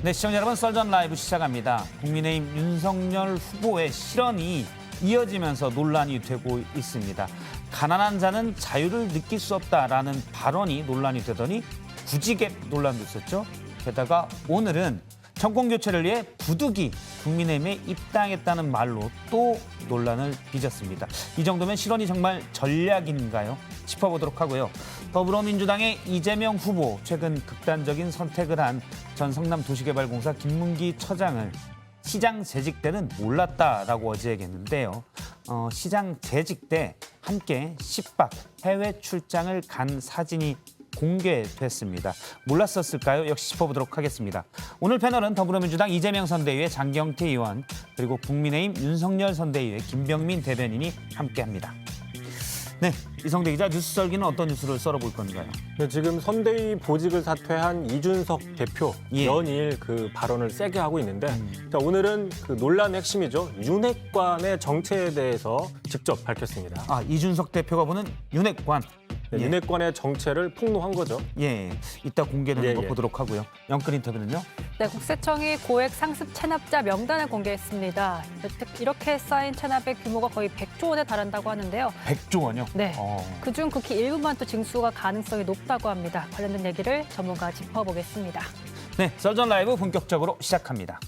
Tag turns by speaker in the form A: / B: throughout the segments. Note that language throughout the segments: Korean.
A: 네, 시청자 여러분, 썰전 라이브 시작합니다. 국민의힘 윤석열 후보의 실언이 이어지면서 논란이 되고 있습니다. 가난한 자는 자유를 느낄 수 없다라는 발언이 논란이 되더니 구지갭 논란도 있었죠. 게다가 오늘은 정권교체를 위해 부득이 국민의힘에 입당했다는 말로 또 논란을 빚었습니다. 이 정도면 실언이 정말 전략인가요? 짚어보도록 하고요. 더불어민주당의 이재명 후보, 최근 극단적인 선택을 한 전 성남도시개발공사 김문기 처장을 시장 재직 때는 몰랐다라고 어제 얘기했는데요. 시장 재직 때 함께 10박 해외 출장을 간 사진이 공개됐습니다. 몰랐었을까요? 역시 짚어보도록 하겠습니다. 오늘 패널은 더불어민주당 이재명 선대위의 장경태 의원, 그리고 국민의힘 윤석열 선대위의 김병민 대변인이 함께합니다. 네, 이성대 기자, 뉴스 썰기는 어떤 뉴스를 썰어볼 건가요?
B: 네, 지금 선대위 보직을 사퇴한 이준석 대표 연일 그 발언을 세게 하고 있는데 자, 오늘은 그 논란의 핵심이죠. 윤핵관의 정체에 대해서 직접 밝혔습니다.
A: 아, 이준석 대표가 보는 윤핵관.
B: 네, 윤핵관의 정체를 폭로한 거죠.
A: 예, 이따 공개되는 거
B: 예.
A: 보도록 하고요. 영끌 인터뷰는요?
C: 네, 국세청이 고액 상습 체납자 명단을 공개했습니다. 이렇게 쌓인 체납의 규모가 거의 100조 원에 달한다고 하는데요.
A: 100조 원이요?
C: 네, 그중 극히 일부만 또 징수가 가능성이 높다고 합니다. 관련된 얘기를 전문가가 짚어보겠습니다.
A: 네, 썰전 라이브 본격적으로 시작합니다.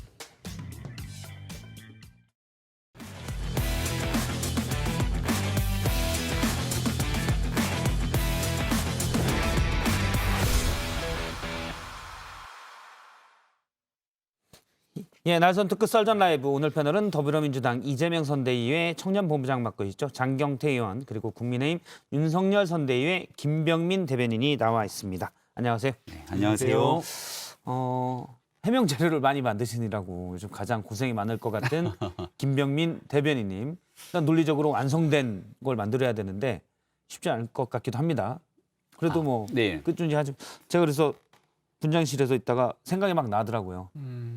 A: 예, 날선 특급 썰전 라이브, 오늘 패널은 더불어민주당 이재명 선대위의 청년본부장 맡고 있죠. 장경태 의원, 그리고 국민의힘 윤석열 선대위의 김병민 대변인이 나와 있습니다. 안녕하세요.
D: 네, 안녕하세요.
A: 해명 자료를 많이 만드시느라고 요즘 가장 고생이 많을 것 같은 김병민 대변인님. 일단 논리적으로 완성된 걸 만들어야 되는데 쉽지 않을 것 같기도 합니다. 그래도 뭐
D: 네.
A: 끝준지 하지. 제가 그래서 분장실에서 있다가 생각이 막 나더라고요.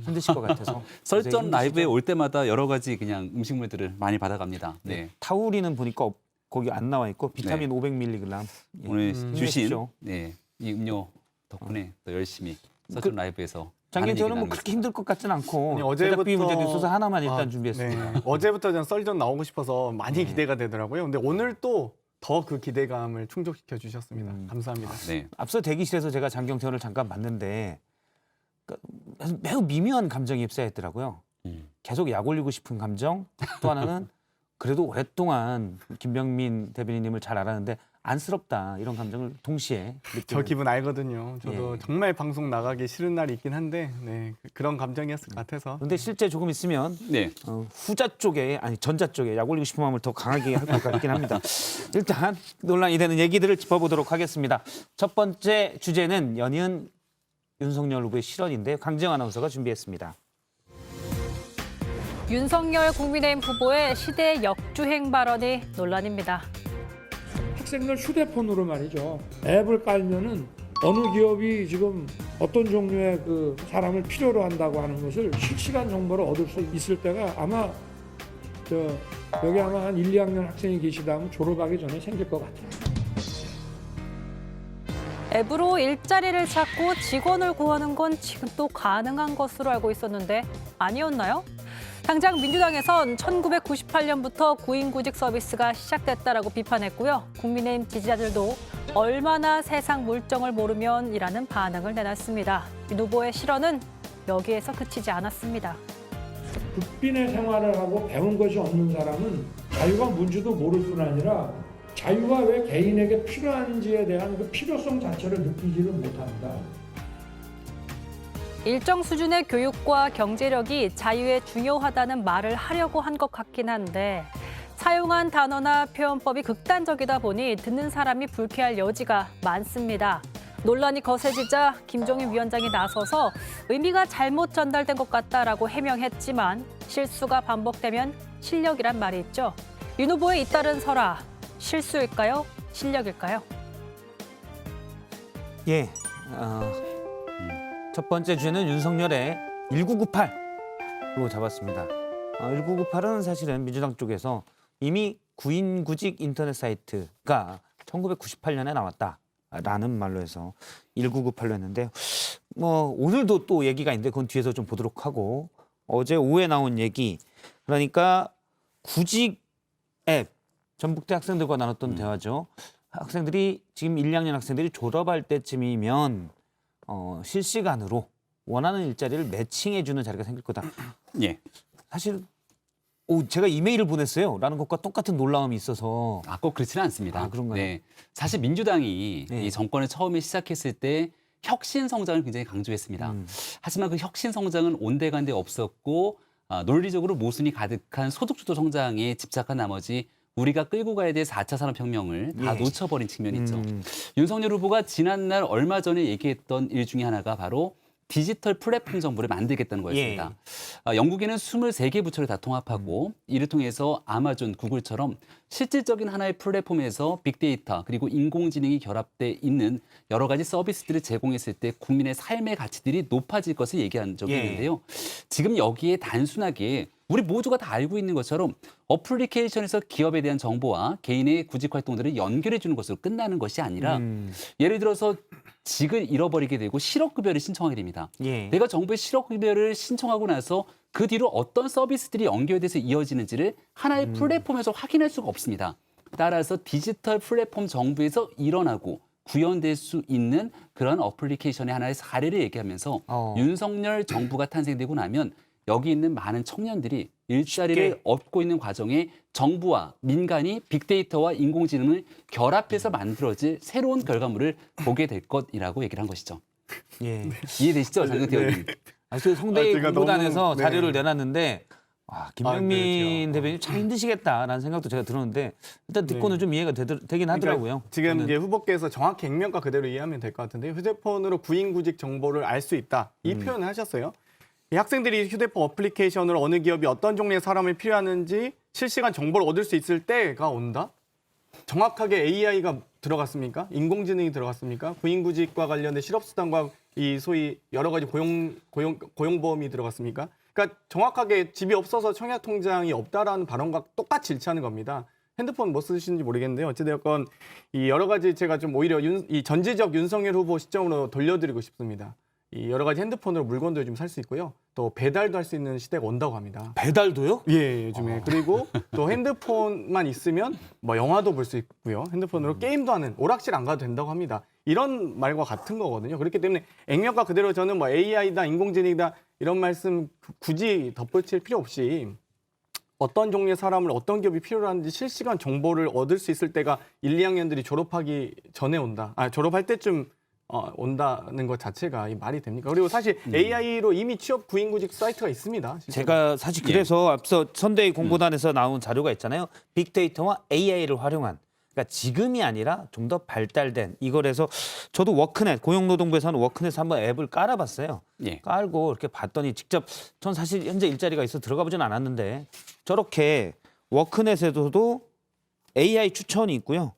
A: 힘드실 것 같아서.
D: 썰전 라이브에 올 때마다 여러 가지 그냥 음식물들을 많이 받아갑니다. 네.
A: 타우리는 보니까 거기 안 나와 있고 비타민 500mg. 예.
D: 오늘 주신
A: 힘내십시오.
D: 네, 이 음료 덕분에 또 열심히 썰전 라이브에서
A: 장경태는 뭐 그렇게 힘들 것 같진 않고
E: 아니, 어제부터-
A: 제작비 문제도 있어서 하나만 일단 준비했습니다.
E: 네. 어제부터 전 썰전 나오고 싶어서 많이 기대가 되더라고요. 근데 오늘 또 더 그 기대감을 충족시켜 주셨습니다. 감사합니다.
D: 네.
A: 앞서 대기실에서 제가 장경태 의원을 잠깐 봤는데 매우 미묘한 감정이 휩싸였더라고요. 계속 약 올리고 싶은 감정, 또 하나는 그래도 오랫동안 김병민 대변인님을 잘 알았는데 안쓰럽다, 이런 감정을 동시에
E: 저
A: 느끼는.
E: 기분 알거든요. 저도
A: 예.
E: 정말 방송 나가기 싫은 날이 있긴 한데 네, 그런 감정이었을 것 같아서.
A: 그런데 실제 조금 있으면
D: 네.
A: 후자 쪽에, 아니 전자 쪽에 약 올리고 싶은 마음을 더 강하게 할 것 같긴 합니다. 일단 논란이 되는 얘기들을 짚어보도록 하겠습니다. 첫 번째 주제는 연이은 윤석열 후보의 실언인데요. 강지영 아나운서가 준비했습니다.
C: 윤석열 국민의힘 후보의 시대 역주행 발언이 논란입니다.
F: 학생들 휴대폰으로 말이죠. 앱을 깔면은 어느 기업이 지금 어떤 종류의 그 사람을 필요로 한다고 하는 것을 실시간 정보를 얻을 수 있을 때가 아마 여기 아마 한 1, 2학년 학생이 계시다면 졸업하기 전에 생길 것 같아요.
C: 앱으로 일자리를 찾고 직원을 구하는 건 지금 또 가능한 것으로 알고 있었는데 아니었나요? 당장 민주당에선 1998년부터 구인구직 서비스가 시작됐다라고 비판했고요. 국민의힘 지지자들도 얼마나 세상 물정을 모르면이라는 반응을 내놨습니다. 윤 후보의 실언은 여기에서 그치지 않았습니다.
F: 국빈의 생활을 하고 배운 것이 없는 사람은 자유가 뭔지도 모를 뿐 아니라 자유가 왜 개인에게 필요한지에 대한 그 필요성 자체를 느끼지를 못한다.
C: 일정 수준의 교육과 경제력이 자유에 중요하다는 말을 하려고 한 것 같긴 한데 사용한 단어나 표현법이 극단적이다 보니 듣는 사람이 불쾌할 여지가 많습니다. 논란이 거세지자 김종인 위원장이 나서서 의미가 잘못 전달된 것 같다라고 해명했지만 실수가 반복되면 실력이란 말이 있죠. 윤 후보의 잇따른 설화, 실수일까요? 실력일까요?
A: 예, 첫 번째 주제는 윤석열의 1998로 잡았습니다. 1998은 사실은 민주당 쪽에서 이미 구인구직 인터넷 사이트가 1998년에 나왔다라는 말로 해서 1998로 했는데 뭐 오늘도 또 얘기가 있는데 그건 뒤에서 좀 보도록 하고 어제 오후에 나온 얘기 그러니까 구직 앱 전북대 학생들과 나눴던 대화죠. 학생들이 지금 1, 2학년 학생들이 졸업할 때쯤이면 실시간으로 원하는 일자리를 매칭해주는 자리가 생길 거다.
D: 예.
A: 사실 제가 이메일을 보냈어요. 라는 것과 똑같은 놀라움이 있어서.
D: 꼭 그렇지는 않습니다.
A: 아, 그런가요?
D: 네. 사실 민주당이
A: 네.
D: 이 정권을 처음에 시작했을 때 혁신 성장을 굉장히 강조했습니다. 하지만 그 혁신 성장은 온데간데 없었고 논리적으로 모순이 가득한 소득주도 성장에 집착한 나머지 우리가 끌고 가야 될 4차 산업혁명을 다
A: 예.
D: 놓쳐버린 측면이 있죠. 윤석열 후보가 지난날 얼마 전에 얘기했던 일 중에 하나가 바로 디지털 플랫폼 정부를 만들겠다는 거였습니다. 영국에는 23개 부처를 다 통합하고 이를 통해서 아마존, 구글처럼 실질적인 하나의 플랫폼에서 빅데이터 그리고 인공지능이 결합돼 있는 여러 가지 서비스들을 제공했을 때 국민의 삶의 가치들이 높아질 것을 얘기한 적이
A: 예.
D: 있는데요. 지금 여기에 단순하게 우리 모두가 다 알고 있는 것처럼 어플리케이션에서 기업에 대한 정보와 개인의 구직 활동들을 연결해 주는 것으로 끝나는 것이 아니라 예를 들어서 직을 잃어버리게 되고 실업급여를 신청하게 됩니다.
A: 예.
D: 내가 정부에 실업급여를 신청하고 나서 그 뒤로 어떤 서비스들이 연결돼서 이어지는지를 하나의 플랫폼에서 확인할 수가 없습니다. 따라서 디지털 플랫폼 정부에서 일어나고 구현될 수 있는 그런 어플리케이션의 하나의 사례를 얘기하면서 윤석열 정부가 탄생되고 나면 여기 있는 많은 청년들이 일자리를
A: 쉽게.
D: 얻고 있는 과정에 정부와 민간이 빅데이터와 인공지능을 결합해서 만들어질 새로운 결과물을 보게 될 것이라고 얘기를 한 것이죠.
A: 예.
D: 이해되시죠, 장경태 의원님?
A: 그 송대희
E: 제가
A: 공보단에서
E: 너무, 네.
A: 자료를 내놨는데 김명민
E: 네,
A: 대변인 참 힘드시겠다라는 생각도 제가 들었는데 일단 듣고는 좀 이해가 되긴 하더라고요.
E: 지금
A: 저는.
E: 이제 후보께서 정확히 액면가 그대로 이해하면 될 것 같은데요. 휴대폰으로 구인구직 정보를 알 수 있다. 이 표현을 하셨어요. 이 학생들이 휴대폰 어플리케이션으로 어느 기업이 어떤 종류의 사람을 필요하는지 실시간 정보를 얻을 수 있을 때가 온다? 정확하게 AI가 들어갔습니까? 인공지능이 들어갔습니까? 구인구직과 관련된 실업수당과 이 소위 여러 가지 고용보험이 들어갔습니까? 그러니까 정확하게 집이 없어서 청약통장이 없다라는 발언과 똑같이 일치하는 겁니다. 핸드폰 뭐 쓰시는지 모르겠는데요. 어찌되었건 이 여러 가지 제가 좀 오히려 이 전지적 윤석열 후보 시점으로 돌려드리고 싶습니다. 이 여러 가지 핸드폰으로 물건도 요즘 살 수 있고요. 또 배달도 할 수 있는 시대가 온다고 합니다.
A: 배달도요?
E: 예, 요즘에. 그리고 또 핸드폰만 있으면 뭐 영화도 볼 수 있고요. 핸드폰으로 게임도 하는 오락실 안 가도 된다고 합니다. 이런 말과 같은 거거든요. 그렇기 때문에 액면가 그대로 저는 뭐 AI다, 인공지능이다 이런 말씀 굳이 덧붙일 필요 없이 어떤 종류의 사람을 어떤 기업이 필요로 하는지 실시간 정보를 얻을 수 있을 때가 1, 2학년들이 졸업하기 전에 온다. 졸업할 때쯤 온다는 것 자체가 이 말이 됩니까? 그리고 사실 AI로 이미 취업 구인구직 사이트가 있습니다. 실제로.
A: 제가 사실 그래서 앞서 선대위 공보단에서 나온 자료가 있잖아요. 빅데이터와 AI를 활용한. 그러니까 지금이 아니라 좀 더 발달된 이거라서 저도 워크넷 고용노동부에서 하는 워크넷 한번 앱을 깔아봤어요.
D: 예.
A: 깔고 이렇게 봤더니 직접 전 사실 현재 일자리가 있어 들어가 보진 않았는데 저렇게 워크넷에서도 AI 추천이 있고요.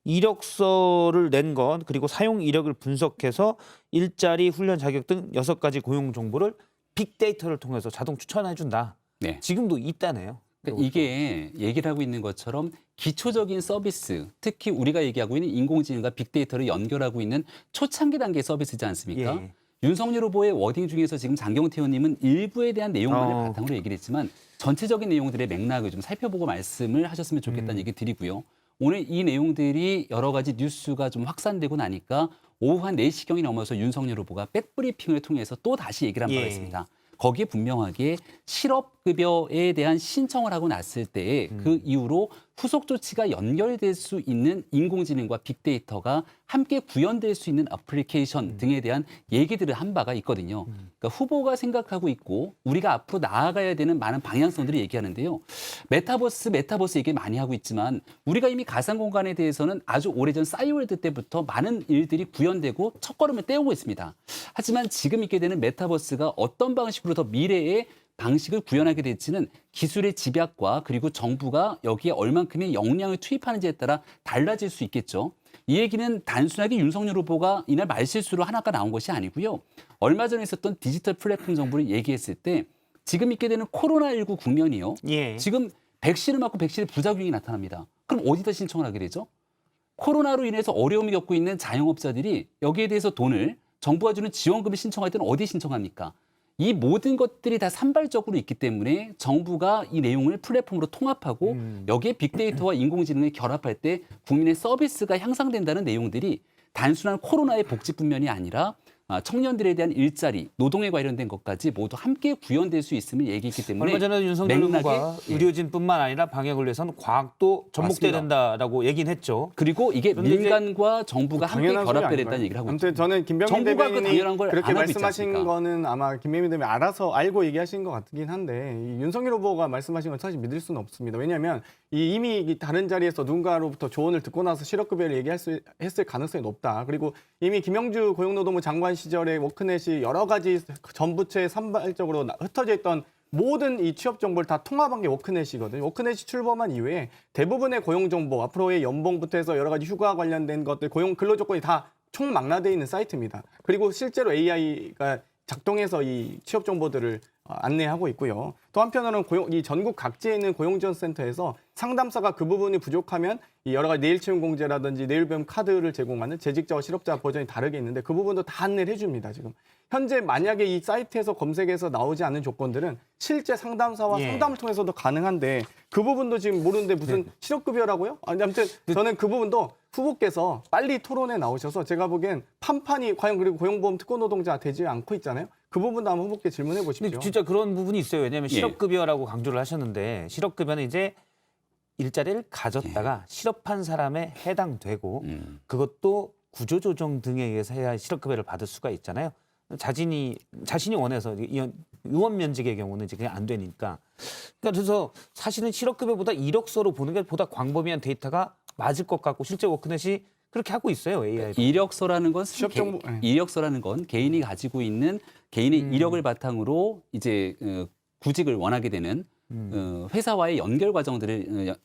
A: 이력서를 낸 것 그리고 사용 이력을 분석해서 일자리, 훈련 자격 등 6가지 고용 정보를 빅데이터를 통해서 자동 추천해 준다.
D: 네.
A: 지금도 있다네요.
D: 그러니까 이게 얘기를 하고 있는 것처럼 기초적인 서비스, 특히 우리가 얘기하고 있는 인공지능과 빅데이터를 연결하고 있는 초창기 단계 서비스지 않습니까?
A: 예.
D: 윤석열 후보의 워딩 중에서 지금 장경태 의원님은 일부에 대한 내용만을 바탕으로 얘기를 했지만 전체적인 내용들의 맥락을 좀 살펴보고 말씀을 하셨으면 좋겠다는 얘기 드리고요. 오늘 이 내용들이 여러 가지 뉴스가 좀 확산되고 나니까 오후 한 4시경이 넘어서 윤석열 후보가 백브리핑을 통해서 또 다시 얘기를 한 바가 있습니다. 거기에 분명하게 실업급여에 대한 신청을 하고 났을 때에 그 이후로 후속 조치가 연결될 수 있는 인공지능과 빅데이터가 함께 구현될 수 있는 애플리케이션 등에 대한 얘기들을 한 바가 있거든요. 그러니까 후보가 생각하고 있고 우리가 앞으로 나아가야 되는 많은 방향성들을 얘기하는데요. 메타버스 얘기 많이 하고 있지만 우리가 이미 가상공간에 대해서는 아주 오래전 싸이월드 때부터 많은 일들이 구현되고 첫걸음을 떼오고 있습니다. 하지만 지금 있게 되는 메타버스가 어떤 방식으로 더 미래의 방식을 구현하게 될지는 기술의 집약과 그리고 정부가 여기에 얼만큼의 역량을 투입하는지에 따라 달라질 수 있겠죠. 이 얘기는 단순하게 윤석열 후보가 이날 말실수로 하나가 나온 것이 아니고요. 얼마 전에 있었던 디지털 플랫폼 정보를 얘기했을 때 지금 있게 되는 코로나19 국면이요.
A: 예.
D: 지금 백신을 맞고 백신의 부작용이 나타납니다. 그럼 어디다 신청을 하게 되죠? 코로나로 인해서 어려움을 겪고 있는 자영업자들이 여기에 대해서 돈을 정부가 주는 지원금을 신청할 때는 어디 신청합니까? 이 모든 것들이 다 산발적으로 있기 때문에 정부가 이 내용을 플랫폼으로 통합하고 여기에 빅데이터와 인공지능을 결합할 때 국민의 서비스가 향상된다는 내용들이 단순한 코로나의 복지뿐만이 아니라 청년들에 대한 일자리, 노동에 관련된 것까지 모두 함께 구현될 수 있음을 얘기했기 때문에
A: 얼마 전에 윤석열 후보가
D: 예.
A: 의료진뿐만 아니라 방역을 위해서는 과학도 접목돼야
D: 맞습니다.
A: 된다라고 얘기는 했죠.
D: 그리고 이게
A: 그런데 이제
D: 민간과 정부가 함께
E: 당연한 소리
D: 결합돼야
E: 아닌가요?
D: 된다는 얘기를 하고
E: 아무튼
D: 있습니다.
E: 저는 김병민
D: 정부가 그
E: 대변인이
D: 당연한 걸
E: 그렇게
D: 안 하고 있지
E: 말씀하신
D: 않습니까?
E: 거는 아마 김병민 대변인이 알아서 알고 얘기하신 것 같긴 한데 이 윤석열 후보가 말씀하신 건 사실 믿을 수는 없습니다. 왜냐하면 이미 다른 자리에서 누군가로부터 조언을 듣고 나서 실업급여를 했을 가능성이 높다. 그리고 이미 김영주 고용노동부 장관 시절에 워크넷이 여러 가지 전 부처에 산발적으로 흩어져 있던 모든 이 취업 정보를 다 통합한 게 워크넷이거든요. 워크넷이 출범한 이후에 대부분의 고용 정보, 앞으로의 연봉부터 해서 여러 가지 휴가 관련된 것들, 고용 근로 조건이 다 총망라되어 있는 사이트입니다. 그리고 실제로 AI가 작동해서 이 취업 정보들을 안내하고 있고요. 또 한편으로는 이 전국 각지에 있는 고용지원센터에서 상담사가 그 부분이 부족하면 이 여러 가지 내일 채용 공제라든지 내일 배움 카드를 제공하는 재직자와 실업자 버전이 다르게 있는데 그 부분도 다 안내를 해줍니다. 지금 현재 만약에 이 사이트에서 검색해서 나오지 않는 조건들은 실제 상담사와
A: 예.
E: 상담을 통해서도 가능한데 그 부분도 지금 모르는데 무슨 실업급여라고요? 아니, 아무튼 저는 그 부분도 후보께서 빨리 토론에 나오셔서 제가 보기엔 판판이 과연 그리고 고용보험 특권 노동자 되지 않고 있잖아요. 그 부분도 한번 후보께 질문해 보십시오.
A: 근데 진짜 그런 부분이 있어요. 왜냐하면
D: 예.
A: 실업급여라고 강조를 하셨는데 실업급여는 이제 일자리를 가졌다가 실업한 사람에 해당되고 그것도 구조조정 등에 의해서 해야 실업급여를 받을 수가 있잖아요. 자신이 원해서 의원 면직의 경우는 이제 그냥 안 되니까. 그러니까 그래서 사실은 실업급여보다 이력서로 보는 게 보다 광범위한 데이터가 맞을 것 같고 실제 워크넷이 그렇게 하고 있어요. AI.
D: 이력서라는 건
E: 취업 정보, 예.
D: 이력서라는 건 개인이 가지고 있는 개인의 이력을 바탕으로 이제 구직을 원하게 되는 회사와의 연결 과정들을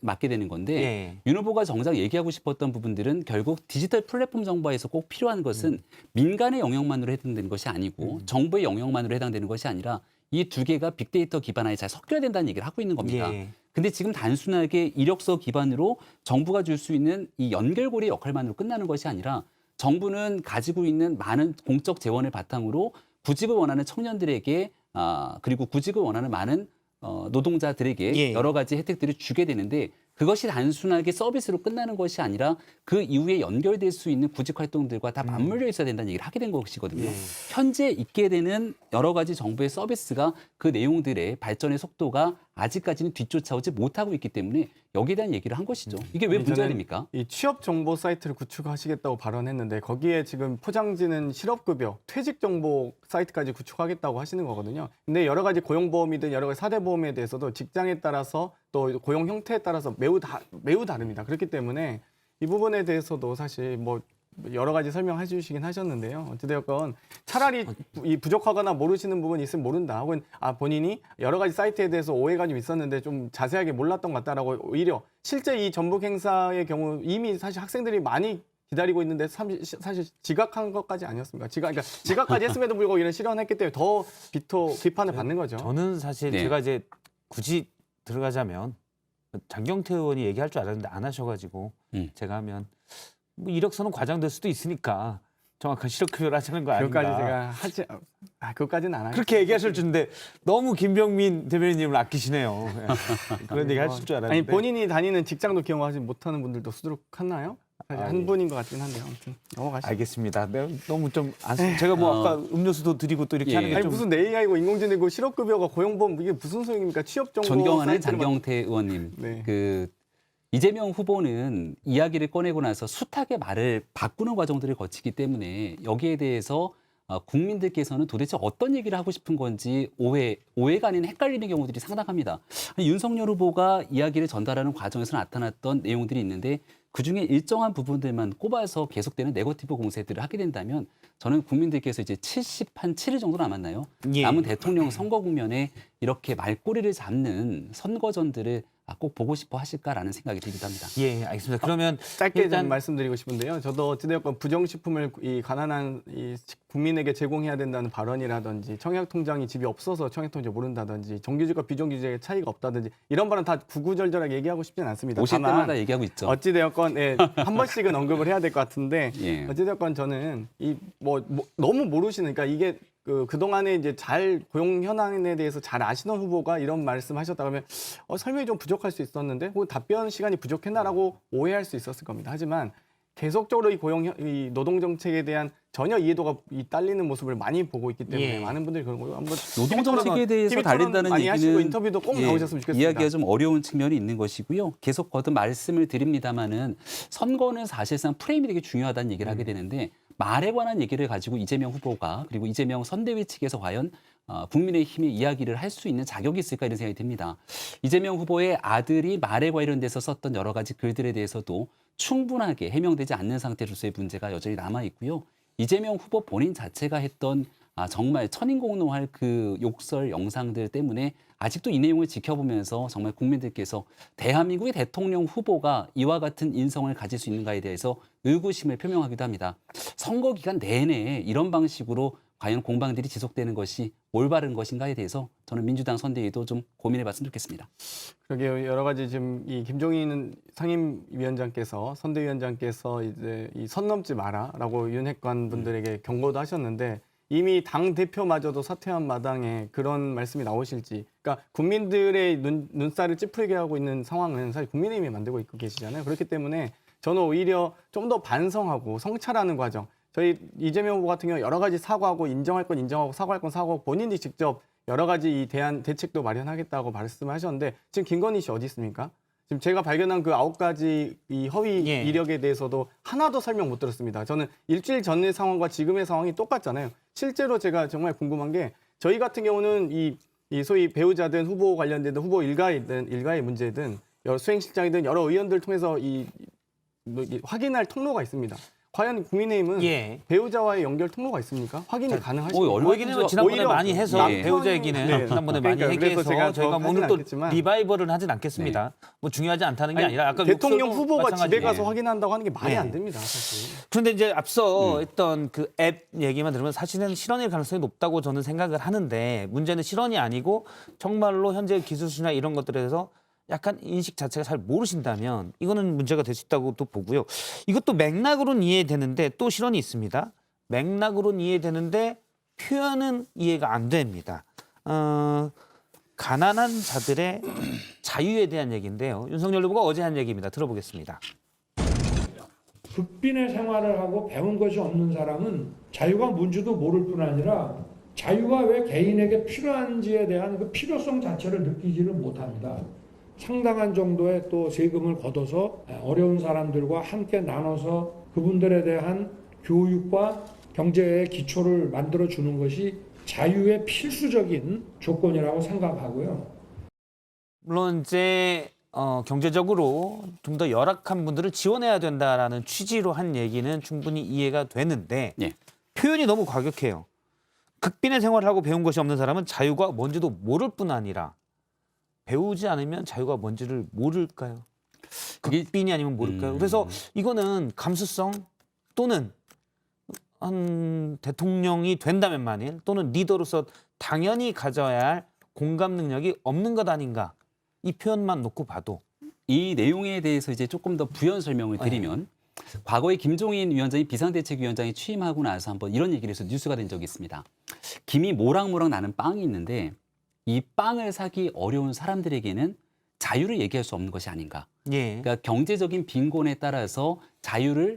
D: 맡게 되는 건데
A: 예.
D: 윤 후보가 정작 얘기하고 싶었던 부분들은 결국 디지털 플랫폼 정보에서 꼭 필요한 것은 민간의 영역만으로 해당되는 것이 아니고 정부의 영역만으로 해당되는 것이 아니라 이 두 개가 빅데이터 기반하에 잘 섞여야 된다는 얘기를 하고 있는 겁니다.
A: 예.
D: 근데 지금 단순하게 이력서 기반으로 정부가 줄 수 있는 이 연결고리 역할만으로 끝나는 것이 아니라 정부는 가지고 있는 많은 공적 재원을 바탕으로 구직을 원하는 청년들에게 그리고 구직을 원하는 많은 노동자들에게
A: 예.
D: 여러 가지 혜택들을 주게 되는데 그것이 단순하게 서비스로 끝나는 것이 아니라 그 이후에 연결될 수 있는 구직 활동들과 다 맞물려 있어야 된다는 얘기를 하게 된 것이거든요.
A: 예.
D: 현재 있게 되는 여러 가지 정부의 서비스가 그 내용들의 발전의 속도가 아직까지는 뒤쫓아오지 못하고 있기 때문에 여기에 대한 얘기를 한 것이죠. 이게 왜 문제가 됩니까?
E: 이 취업 정보 사이트를 구축하시겠다고 발언했는데 거기에 지금 포장지는 실업급여, 퇴직 정보 사이트까지 구축하겠다고 하시는 거거든요. 근데 여러 가지 고용보험이든 여러 가지 사대보험에 대해서도 직장에 따라서 또 고용 형태에 따라서 매우 다릅니다. 그렇기 때문에 이 부분에 대해서도 사실 뭐 여러 가지 설명해 주시긴 하셨는데요. 어찌되었건 차라리 이 부족하거나 모르시는 부분이 있으면 모른다. 혹은 본인이 여러 가지 사이트에 대해서 오해가 좀 있었는데 좀 자세하게 몰랐던 것 같다라고 오히려 실제 이 전북 행사의 경우 이미 사실 학생들이 많이 기다리고 있는데 사실 지각한 것까지 아니었습니까? 그러니까 지각까지 했음에도 불구하고 이런 실언했기 때문에 더 비판을 받는 거죠.
A: 저는 사실
D: 네.
A: 제가 이제 굳이 들어가자면 장경태 의원이 얘기할 줄 알았는데 안 하셔가지고 제가 하면 뭐 이력서는 과장될 수도 있으니까 정확한 실업급여를 하자는 거 아닌가.
E: 그것까지 제가 그것까지는 안 하겠습니다.
A: 그렇게 얘기하실 줄인데 너무 김병민 대변인님을 아끼시네요. 그런 얘기 하실 줄 알았는데.
E: 아니 본인이 다니는 직장도 기억하지 못하는 분들도 수두룩하나요? 한 분인 것 같긴 한데요. 아무튼 넘어가시죠.
A: 알겠습니다. 너무 좀 제가 뭐 아까 음료수도 드리고 또 이렇게
D: 예.
A: 하는 게
E: 아니
A: 좀
E: 무슨 AI고 인공지능이고 실업급여가 고용보험 이게 무슨 소용입니까? 취업 정보
D: 존경하는
E: 사이트를
D: 장경태 의원님,
E: 네.
D: 그 이재명 후보는 이야기를 꺼내고 나서 숱하게 말을 바꾸는 과정들을 거치기 때문에 여기에 대해서 국민들께서는 도대체 어떤 얘기를 하고 싶은 건지 오해가 아닌 헷갈리는 경우들이 상당합니다. 윤석열 후보가 이야기를 전달하는 과정에서 나타났던 내용들이 있는데 그중에 일정한 부분들만 꼽아서 계속되는 네거티브 공세들을 하게 된다면 저는 국민들께서 이제 7일 정도 남았나요?
A: 예.
D: 남은 대통령 선거 국면에 이렇게 말꼬리를 잡는 선거전들을 꼭 보고 싶어 하실까라는 생각이 들기도 합니다.
A: 예, 알겠습니다. 그러면
E: 짧게
A: 일단
E: 좀 말씀드리고 싶은데요. 저도 어찌되었건 부정식품을 이 가난한 이 국민에게 제공해야 된다는 발언이라든지 청약통장이 집이 없어서 청약통장 모른다든지 정규직과 비정규직의 차이가 없다든지 이런 발언 다 구구절절하게 얘기하고 싶지는 않습니다.
D: 오실
E: 다만
D: 때마다 얘기하고 있죠.
E: 어찌되었건 한 번씩은 언급을 해야 될 것 같은데
D: 예.
E: 어찌되었건 저는 너무 모르시니까 이게 그동안에 이제 잘 고용 현황에 대해서 잘 아시는 후보가 이런 말씀하셨다 그러면 설명이 좀 부족할 수 있었는데 혹은 답변 시간이 부족했나라고 오해할 수 있었을 겁니다. 하지만 계속적으로 이 노동 정책에 대한 전혀 이해도가 딸리는 모습을 많이 보고 있기 때문에
A: 예.
E: 많은 분들이 그런 거예요. 한번
D: 노동 정책에 대해서
E: TV 토론
D: 달린다는
E: 많이
D: 얘기는
E: 하시고 인터뷰도 꼭 나오셨으면 좋겠습니다.
D: 이야기가 좀 어려운 측면이 있는 것이고요. 계속 거듭 말씀을 드립니다마는 선거는 사실상 프레임이 되게 중요하다는 얘기를 하게 되는데 말에 관한 얘기를 가지고 이재명 후보가 그리고 이재명 선대위 측에서 과연 국민의힘의 이야기를 할 수 있는 자격이 있을까 이런 생각이 듭니다. 이재명 후보의 아들이 말에 관련돼서 썼던 여러 가지 글들에 대해서도 충분하게 해명되지 않는 상태로서의 문제가 여전히 남아 있고요. 이재명 후보 본인 자체가 했던 정말 천인공노할 그 욕설 영상들 때문에 아직도 이 내용을 지켜보면서 정말 국민들께서 대한민국의 대통령 후보가 이와 같은 인성을 가질 수 있는가에 대해서 의구심을 표명하기도 합니다. 선거 기간 내내 이런 방식으로 과연 공방들이 지속되는 것이 올바른 것인가에 대해서 저는 민주당 선대위도 좀 고민해봤으면 좋겠습니다.
E: 그러게요. 여러 가지 지금 이 김종인 상임위원장께서 선대위원장께서 이제 이 선 넘지 마라라고 윤핵관 분들에게 경고도 하셨는데 이미 당 대표마저도 사퇴한 마당에 그런 말씀이 나오실지, 그러니까 국민들의 눈살을 찌푸리게 하고 있는 상황은 사실 국민의힘이 만들고 있고 계시잖아요. 그렇기 때문에 저는 오히려 좀 더 반성하고 성찰하는 과정. 저희 이재명 후보 같은 경우 여러 가지 사과하고 인정할 건 인정하고 사과할 건 사과하고 본인이 직접 여러 가지 이 대안 대책도 마련하겠다고 말씀하셨는데 지금 김건희 씨 어디 있습니까? 지금 제가 발견한 그 9가지 이 허위
A: 예.
E: 이력에 대해서도 하나도 설명 못 들었습니다. 저는 일주일 전의 상황과 지금의 상황이 똑같잖아요. 실제로 제가 정말 궁금한 게 저희 같은 경우는 이 소위 배우자든 후보 관련된 후보 일가의 문제든 여러 수행실장이든 여러 의원들 통해서 확인할 통로가 있습니다. 과연 국민의힘은
A: 예.
E: 배우자와의 연결 통로가 있습니까? 확인이 가능하십니까?
D: 얼마
A: 얘기는 지난번에
E: 오히려
A: 많이 해서
D: 예.
A: 배우자 얘기는
E: 네.
A: 지난번에 많이
E: 그러니까 그래서
A: 얘기해서
E: 제가
A: 저희가
E: 더
A: 오늘
E: 하진
A: 또
E: 않겠지만.
A: 리바이벌은 하진 않겠습니다. 뭐 중요하지 않다는 게
E: 아니,
A: 아니라 아까
E: 대통령
A: 욕설도
E: 후보가 집에
A: 마찬가지예요.
E: 가서 확인한다고 하는 게 말이
A: 예.
E: 안 됩니다, 사실.
A: 그런데 이제 앞서 했던 그 앱 얘기만 들으면 사실은 실언일 가능성이 높다고 저는 생각을 하는데 문제는 실언이 아니고 정말로 현재 기술수나 이런 것들에 대해서 약간 인식 자체가 잘 모르신다면 이거는 문제가 될 수 있다고 또 보고요. 이것도 맥락으로는 이해되는데 또 실언이 있습니다. 맥락으로는 이해되는데 표현은 이해가 안 됩니다. 가난한 자들의 자유에 대한 얘기인데요. 윤석열 후보가 어제 한 얘기입니다. 들어보겠습니다.
F: 극빈의 생활을 하고 배운 것이 없는 사람은 자유가 뭔지도 모를 뿐 아니라 자유가 왜 개인에게 필요한지에 대한 그 필요성 자체를 느끼지를 못합니다. 상당한 정도의 또 세금을 걷어서 어려운 사람들과 함께 나눠서 그분들에 대한 교육과 경제의 기초를 만들어 주는 것이 자유의 필수적인 조건이라고 생각하고요.
A: 물론 이제 경제적으로 좀 더 열악한 분들을 지원해야 된다라는 취지로 한 얘기는 충분히 이해가 되는데
D: 예.
A: 표현이 너무 과격해요. 극빈의 생활을 하고 배운 것이 없는 사람은 자유가 뭔지도 모를 뿐 아니라 배우지 않으면 자유가 뭔지를 모를까요? 극빈이 아니면 모를까요? 그래서 이거는 감수성 또는 한 대통령이 된다면 만일 또는 리더로서 당연히 가져야 할 공감 능력이 없는 것 아닌가 이 표현만 놓고 봐도
D: 이 내용에 대해서 이제 조금 더 부연 설명을 드리면 과거에 김종인 위원장이 비상대책위원장이 취임하고 나서 한번 이런 얘기를 해서 뉴스가 된 적이 있습니다. 김이 모락모락 나는 빵이 있는데 이 빵을 사기 어려운 사람들에게는 자유를 얘기할 수 없는 것이 아닌가.
A: 예.
D: 그러니까 경제적인 빈곤에 따라서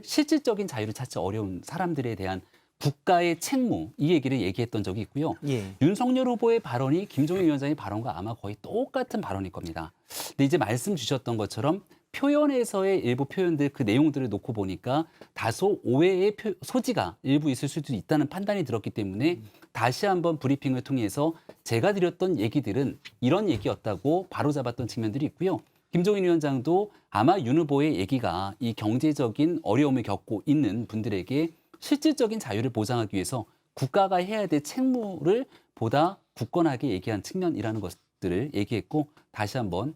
D: 실질적인 자유를 찾기 어려운 사람들에 대한 국가의 책무, 이 얘기를 얘기했던 적이 있고요.
A: 예.
D: 윤석열 후보의 발언이 김종인 위원장의 발언과 아마 거의 똑같은 발언일 겁니다. 근데 이제 말씀 주셨던 것처럼 표현에서의 일부 표현들, 그 내용들을 놓고 보니까 다소 오해의 소지가 일부 있을 수도 있다는 판단이 들었기 때문에 다시 한번 브리핑을 통해서 제가 드렸던 얘기들은 이런 얘기였다고 바로잡았던 측면들이 있고요. 김종인 위원장도 아마 윤 후보의 얘기가 이 경제적인 어려움을 겪고 있는 분들에게 실질적인 자유를 보장하기 위해서 국가가 해야 될 책무를 보다 굳건하게 얘기한 측면이라는 것들을 얘기했고 다시 한번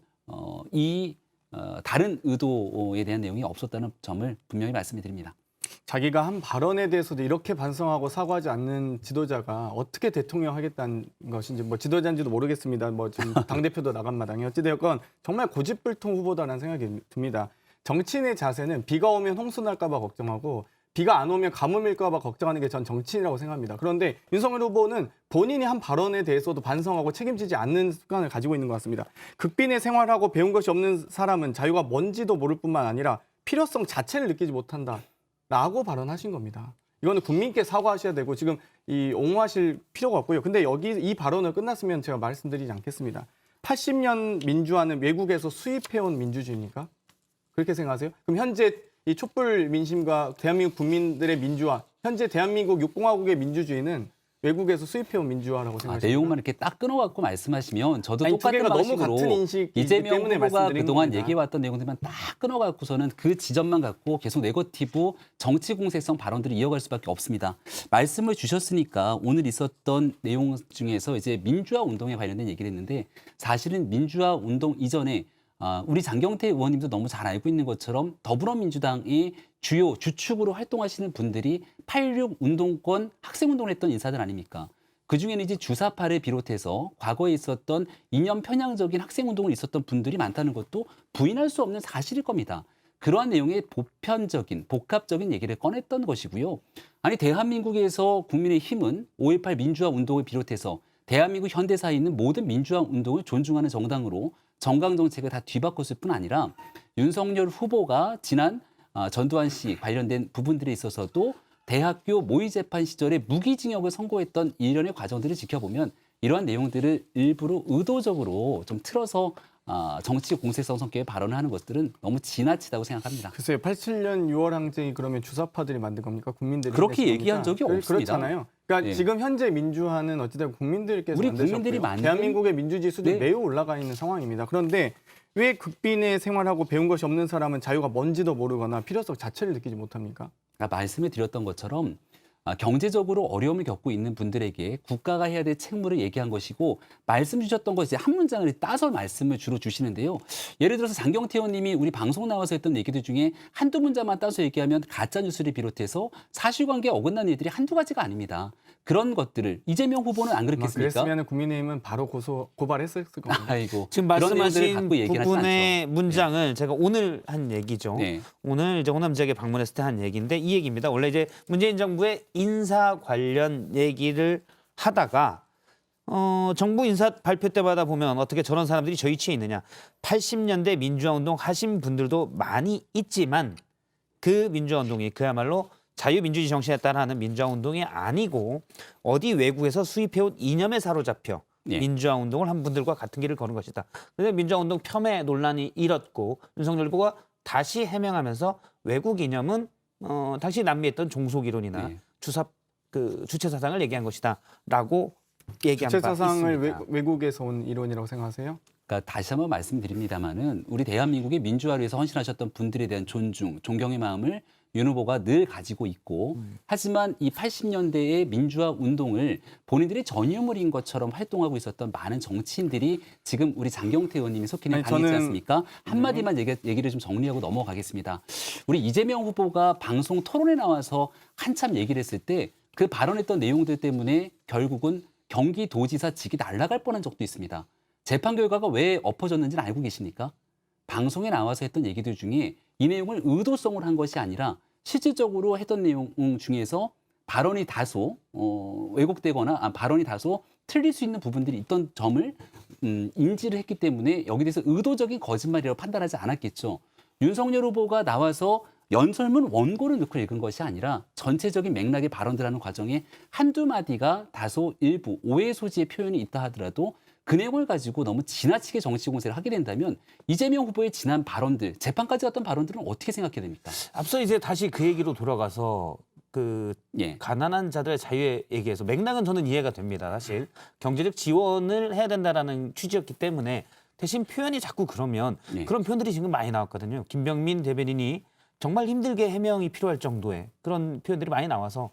D: 다른 의도에 대한 내용이 없었다는 점을 분명히 말씀드립니다.
E: 자기가 한 발언에 대해서도 이렇게 반성하고 사과하지 않는 지도자가 어떻게 대통령 하겠다는 것인지 뭐 지도자인지도 모르겠습니다. 뭐 지금 당대표도 나간 마당에 어찌되었건 정말 고집불통 후보다라는 생각이 듭니다. 정치인의 자세는 비가 오면 홍수 날까 봐 걱정하고 비가 안 오면 가뭄일까 봐 걱정하는 게 전 정치인이라고 생각합니다. 그런데 윤석열 후보는 본인이 한 발언에 대해서도 반성하고 책임지지 않는 습관을 가지고 있는 것 같습니다. 극빈의 생활하고 배운 것이 없는 사람은 자유가 뭔지도 모를 뿐만 아니라 필요성 자체를 느끼지 못한다라고 발언하신 겁니다. 이거는 국민께 사과하셔야 되고 지금 이 옹호하실 필요가 없고요. 근데 여기 이 발언을 끝났으면 제가 말씀드리지 않겠습니다. 80년 민주화는 외국에서 수입해온 민주주의입니까? 그렇게 생각하세요? 그럼 현재 이 촛불 민심과 대한민국 국민들의 민주화, 현재 대한민국 6공화국의 민주주의는 외국에서 수입해온 민주화라고 생각하십니까?
D: 내용만 이렇게 딱 끊어갖고 말씀하시면 저도
E: 아니, 두
D: 똑같은
E: 개가 너무
D: 방식으로
E: 같은 인식이기
D: 이재명
E: 때문에
D: 후보가
E: 말씀드린
D: 그동안
E: 겁니다.
D: 얘기해왔던 내용들만 딱 끊어갖고서는 그 지점만 갖고 계속 네거티브 정치 공세성 발언들을 이어갈 수밖에 없습니다. 말씀을 주셨으니까 오늘 있었던 내용 중에서 이제 민주화 운동에 관련된 얘기를 했는데 사실은 민주화 운동 이전에 우리 장경태 의원님도 너무 잘 알고 있는 것처럼 더불어민주당의 주요 주축으로 활동하시는 분들이 8.6 운동권 학생운동을 했던 인사들 아닙니까? 그중에는 이제 주사파를 비롯해서 과거에 있었던 이념 편향적인 학생운동을 있었던 분들이 많다는 것도 부인할 수 없는 사실일 겁니다. 그러한 내용의 보편적인, 복합적인 얘기를 꺼냈던 것이고요. 아니 대한민국에서 국민의힘은 5.18 민주화 운동을 비롯해서 대한민국 현대사에 있는 모든 민주화 운동을 존중하는 정당으로 정강 정책을 다 뒤바꿨을 뿐 아니라 윤석열 후보가 지난 전두환 씨 관련된 부분들에 있어서도 대학교 모의 재판 시절에 무기징역을 선고했던 일련의 과정들을 지켜보면 이러한 내용들을 일부러 의도적으로 좀 틀어서 정치 공세성 성격의 발언을 하는 것들은 너무 지나치다고 생각합니다.
E: 글쎄요, 87년 6월 항쟁이 그러면 주사파들이 만든 겁니까? 국민들이
D: 그렇게
E: 냈습니까?
D: 얘기한 적이 없습니다.
E: 그렇잖아요. 그러니까
D: 네.
E: 지금 현재 민주화는 어찌됐든 국민들께서
D: 우리
E: 만드셨고요.
D: 국민들이 만든-
E: 대한민국의 민주주의 수준이
D: 네.
E: 매우 올라가 있는 상황입니다. 그런데 왜 극빈의 생활하고 배운 것이 없는 사람은 자유가 뭔지도 모르거나 필요성 자체를 느끼지 못합니까?
D: 그러니까 말씀을 드렸던 것처럼 경제적으로 어려움을 겪고 있는 분들에게 국가가 해야 될 책무를 얘기한 것이고 말씀 주셨던 것이 한 문장을 따서 말씀을 주로 주시는데요. 예를 들어서 장경태 의원님이 우리 방송 나와서 했던 얘기들 중에 한두 문장만 따서 얘기하면 가짜뉴스를 비롯해서 사실관계에 어긋난 일들이 한두 가지가 아닙니다. 그런 것들을 이재명 후보는 안 그렇겠습니까?
E: 그랬으면 국민의힘은 바로 고발했을 겁니다.
D: 아이고,
A: 지금
D: 그런 내용들을
A: 말씀하신
D: 갖고 얘기는 하지
A: 부분의
D: 않죠.
A: 문장을 제가 오늘 한 얘기죠.
D: 네.
A: 오늘 이제 호남 지역에 방문했을 때 한 얘기인데 이 얘기입니다. 원래 이제 문재인 정부의 인사 관련 얘기를 하다가 정부 인사 발표 때마다 보면 어떻게 저런 사람들이 저 위치에 있느냐. 80년대 민주화 운동 하신 분들도 많이 있지만 그 민주화 운동이 그야말로 자유민주주의 정신에 따라 하는 민주화 운동이 아니고 어디 외국에서 수입해온 이념에 사로잡혀
D: 예.
A: 민주화 운동을 한 분들과 같은 길을 걸은 것이다. 그런데 민주화 운동 폄훼 논란이 일었고 윤석열 후보가 다시 해명하면서 외국 이념은 당시 남미했던 종속 이론이나
D: 네.
A: 주체 사상을 얘기한 것이다라고 얘기한
E: 주체
A: 바
E: 사상을
A: 있습니다.
E: 외국에서 온 이론이라고 생각하세요?
D: 그러니까 다시 한번 말씀드립니다마는 우리 대한민국의 민주화를 위해서 헌신하셨던 분들에 대한 존중, 존경의 마음을 윤 후보가 늘 가지고 있고 하지만 이 80년대의 민주화 운동을 본인들이 전유물인 것처럼 활동하고 있었던 많은 정치인들이 지금 우리 장경태 의원님이 속해 있는
E: 아니,
D: 당이지
E: 저는-
D: 않습니까? 한마디만 얘기를 좀 정리하고 넘어가겠습니다. 우리 이재명 후보가 방송 토론에 나와서 한참 얘기를 했을 때 그 발언했던 내용들 때문에 결국은 경기도지사직이 날아갈 뻔한 적도 있습니다. 재판 결과가 왜 엎어졌는지는 알고 계십니까? 방송에 나와서 했던 얘기들 중에 이 내용을 의도성으로 한 것이 아니라 실질적으로 했던 내용 중에서 발언이 다소 왜곡되거나 발언이 다소 틀릴 수 있는 부분들이 있던 점을 인지를 했기 때문에 여기에 대해서 의도적인 거짓말이라고 판단하지 않았겠죠. 윤석열 후보가 나와서 연설문 원고를 넣고 읽은 것이 아니라 전체적인 맥락의 발언들 하는 과정에 한두 마디가 다소 일부 오해 소지의 표현이 있다 하더라도 그 내용을 가지고 너무 지나치게 정치 공세를 하게 된다면 이재명 후보의 지난 발언들, 재판까지 갔던 발언들은 어떻게 생각해야 됩니까?
A: 앞서 이제 다시 그 얘기로 돌아가서
D: 예.
A: 가난한 자들의 자유에 얘기해서 맥락은 저는 이해가 됩니다. 사실 경제적 지원을 해야 된다라는 취지였기 때문에 대신 표현이 자꾸 그러면
D: 예.
A: 그런 표현들이 지금 많이 나왔거든요. 김병민 대변인이 정말 힘들게 해명이 필요할 정도의 그런 표현들이 많이 나와서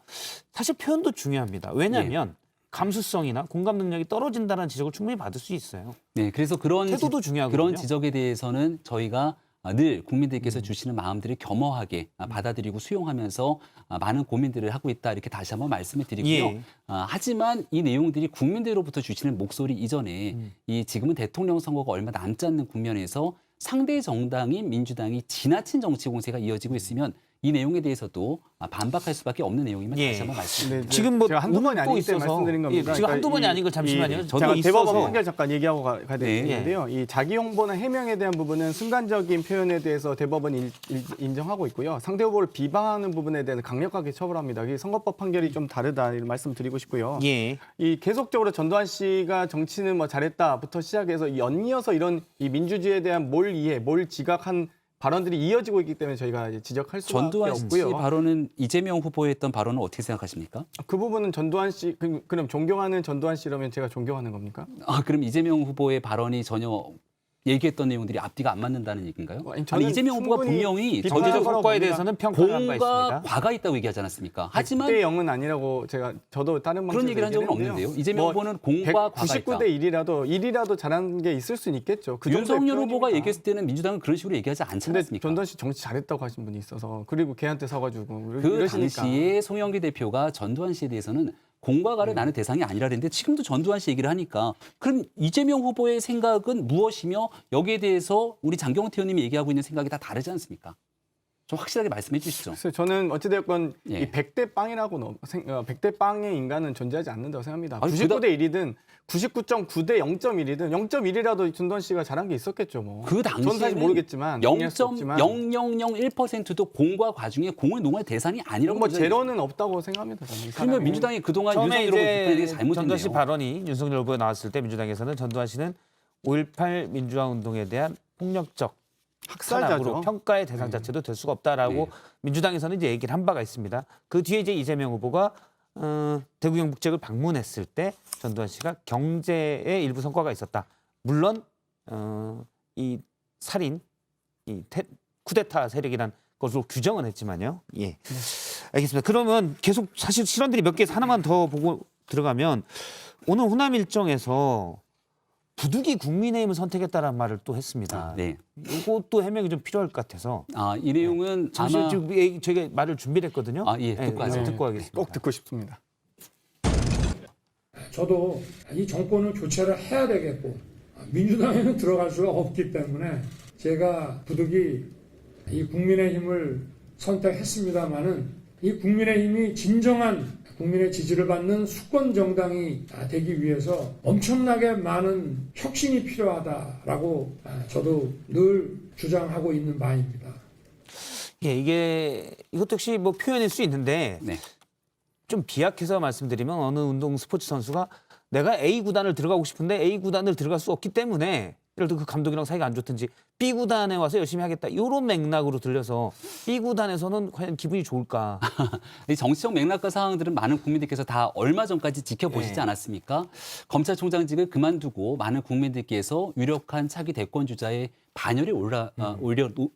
A: 사실 표현도 중요합니다. 왜냐하면 감수성이나 공감 능력이 떨어진다는 지적을 충분히 받을 수 있어요.
D: 네, 그래서
A: 태도도 중요하거든요.
D: 그런 지적에 대해서는 저희가 늘 국민들께서 주시는 마음들을 겸허하게 받아들이고 수용하면서 많은 고민들을 하고 있다 이렇게 다시 한번 말씀을 드리고요.
A: 예.
D: 하지만 이 내용들이 국민들로부터 주시는 목소리 이전에 이 지금은 대통령 선거가 얼마 남지 않는 국면에서 상대 정당인 민주당이 지나친 정치 공세가 이어지고 있으면 이 내용에 대해서도 반박할 수밖에 없는 내용임을
A: 예.
D: 다시 한번 말씀드립니다.
E: 네,
A: 지금 뭐
E: 제가 한두 번이
A: 또
E: 아니기 때문에
A: 있어서,
E: 말씀드린 겁니다.
A: 예, 지금 한두 번이 아닌 걸 잠시만요. 저도
E: 제가 대법원
A: 있어서.
E: 판결 잠깐 얘기하고 가야 되는데요. 이 자기 홍보나 해명에 대한 부분은 순간적인 표현에 대해서 대법원이 인정하고 있고요. 상대 후보를 비방하는 부분에 대해서 강력하게 처벌합니다. 이게 선거법 판결이 좀 다르다 이런 말씀 드리고 싶고요.
A: 예.
E: 이 계속적으로 전두환 씨가 정치는 뭐 잘했다부터 시작해서 연이어서 이런 이 민주주의에 대한 뭘 이해, 뭘 지각한 발언들이 이어지고 있기 때문에 저희가 이제 지적할 수밖에
D: 전두환 씨
E: 없고요.
D: 발언은 이재명 후보에 했던 발언은 어떻게 생각하십니까?
E: 그 부분은 전두환 씨 그럼 존경하는 전두환 씨라면 제가 존경하는 겁니까?
D: 그럼 이재명 후보의 발언이 전혀 얘기했던 내용들이 앞뒤가 안 맞는다는 얘기인가요?
E: 아니,
D: 아니,
E: 저는
D: 이재명 후보가 분명히
E: 비판하고
A: 전제적
E: 전제적
A: 효과에
E: 봅니다.
A: 대해서는 평가를 한 바
D: 공과
A: 있습니다.
D: 과가 있다고 얘기하지 않았습니까? 하지만
E: 100대 0은 아니라고 저도 다른 방송에서
D: 그런 얘기를 한 적은
E: 얘기를
D: 없는데요.
E: 했는데요.
D: 이재명 후보는 공과 과가 있다.
E: 99대 1이라도 잘한 게 있을 수는 있겠죠. 그 정도의
D: 윤석열 후보가
E: 표현입니다.
D: 얘기했을 때는 민주당은 그런 식으로 얘기하지 않지
E: 근데
D: 않습니까?
E: 전두환 씨 정치 잘했다고 하신 분이 있어서 그리고 걔한테 사과주고
D: 그
E: 이러시니까.
D: 당시에 송영기 대표가 전두환 씨에 대해서는 공과 과를 나는 대상이 아니라 그랬는데 지금도 전두환 씨 얘기를 하니까 그럼 이재명 후보의 생각은 무엇이며 여기에 대해서 우리 장경태 의원님이 얘기하고 있는 생각이 다 다르지 않습니까? 좀 확실하게 말씀해 주시죠.
E: 그래서 저는 어찌됐건
D: 예.
E: 이 100대 빵이라고 100대 빵의 인간은 존재하지 않는다고 생각합니다.
D: 아니,
E: 99대 1이든 99.9대 0.1이든 0.1이라도 전두환 씨가 잘한 게 있었겠죠. 뭐.
D: 그
E: 저는 사실
D: 당시에는
E: 모르겠지만 동의할 수 없지만
D: 0.0001%도 공과 과 중에 공을 농할 대상이 아니라고
E: 뭐
D: 보죠.
E: 제로는 없다고 생각합니다. 저는 이
D: 그러면
E: 사람이.
D: 민주당이 그동안
A: 처음에
D: 윤석열 후보 비판에
A: 이제
D: 잘못했네요.
A: 전두환 씨 발언이 윤석열 후보에 나왔을 때 민주당에서는 전두환 씨는 5.18 민주화 운동에 대한 폭력적
E: 학살자죠.
A: 탄압으로 평가의 대상 자체도 될 수가 없다라고
D: 네.
A: 민주당에서는 이제 얘기를 한 바가 있습니다. 그 뒤에 이제 이재명 후보가 대구 경북지역을 방문했을 때 전두환 씨가 경제에 일부 성과가 있었다. 물론 이 살인, 쿠데타 세력이란 것으로 규정은 했지만요. 예, 알겠습니다. 그러면 계속 사실 실언들이 몇 개 하나만 더 보고 들어가면 오늘 호남 일정에서 부득이 국민의힘을 선택했다는 말을 또 했습니다.
D: 네.
A: 이것도 해명이 좀 필요할 것 같아서.
D: 이 내용은
A: 잠시만
D: 아마
A: 지금 저희가 말을 준비를 했거든요.
D: 예, 듣고 하죠.
A: 듣고 하겠습니다.
E: 꼭 듣고 싶습니다.
F: 저도 이 정권을 교체를 해야 되겠고 민주당에는 들어갈 수가 없기 때문에 제가 부득이 이 국민의힘을 선택했습니다마는 이 국민의힘이 진정한 국민의 지지를 받는 수권 정당이 되기 위해서 엄청나게 많은 혁신이 필요하다라고 저도 늘 주장하고 있는 바입니다.
A: 예, 이것도 역시 뭐 표현일 수 있는데
D: 네.
A: 좀 비약해서 말씀드리면 어느 운동 스포츠 선수가 내가 A 구단을 들어가고 싶은데 A 구단을 들어갈 수 없기 때문에 예를 들어 그 감독이랑 사이가 안 좋든지 B 구단에 와서 열심히 하겠다 이런 맥락으로 들려서 B 구단에서는 과연 기분이 좋을까?
D: 이 정치적 맥락과 상황들은 많은 국민들께서 다 얼마 전까지 지켜보시지
A: 네.
D: 않았습니까? 검찰총장직을 그만두고 많은 국민들께서 유력한 차기 대권 주자의 반열에 올려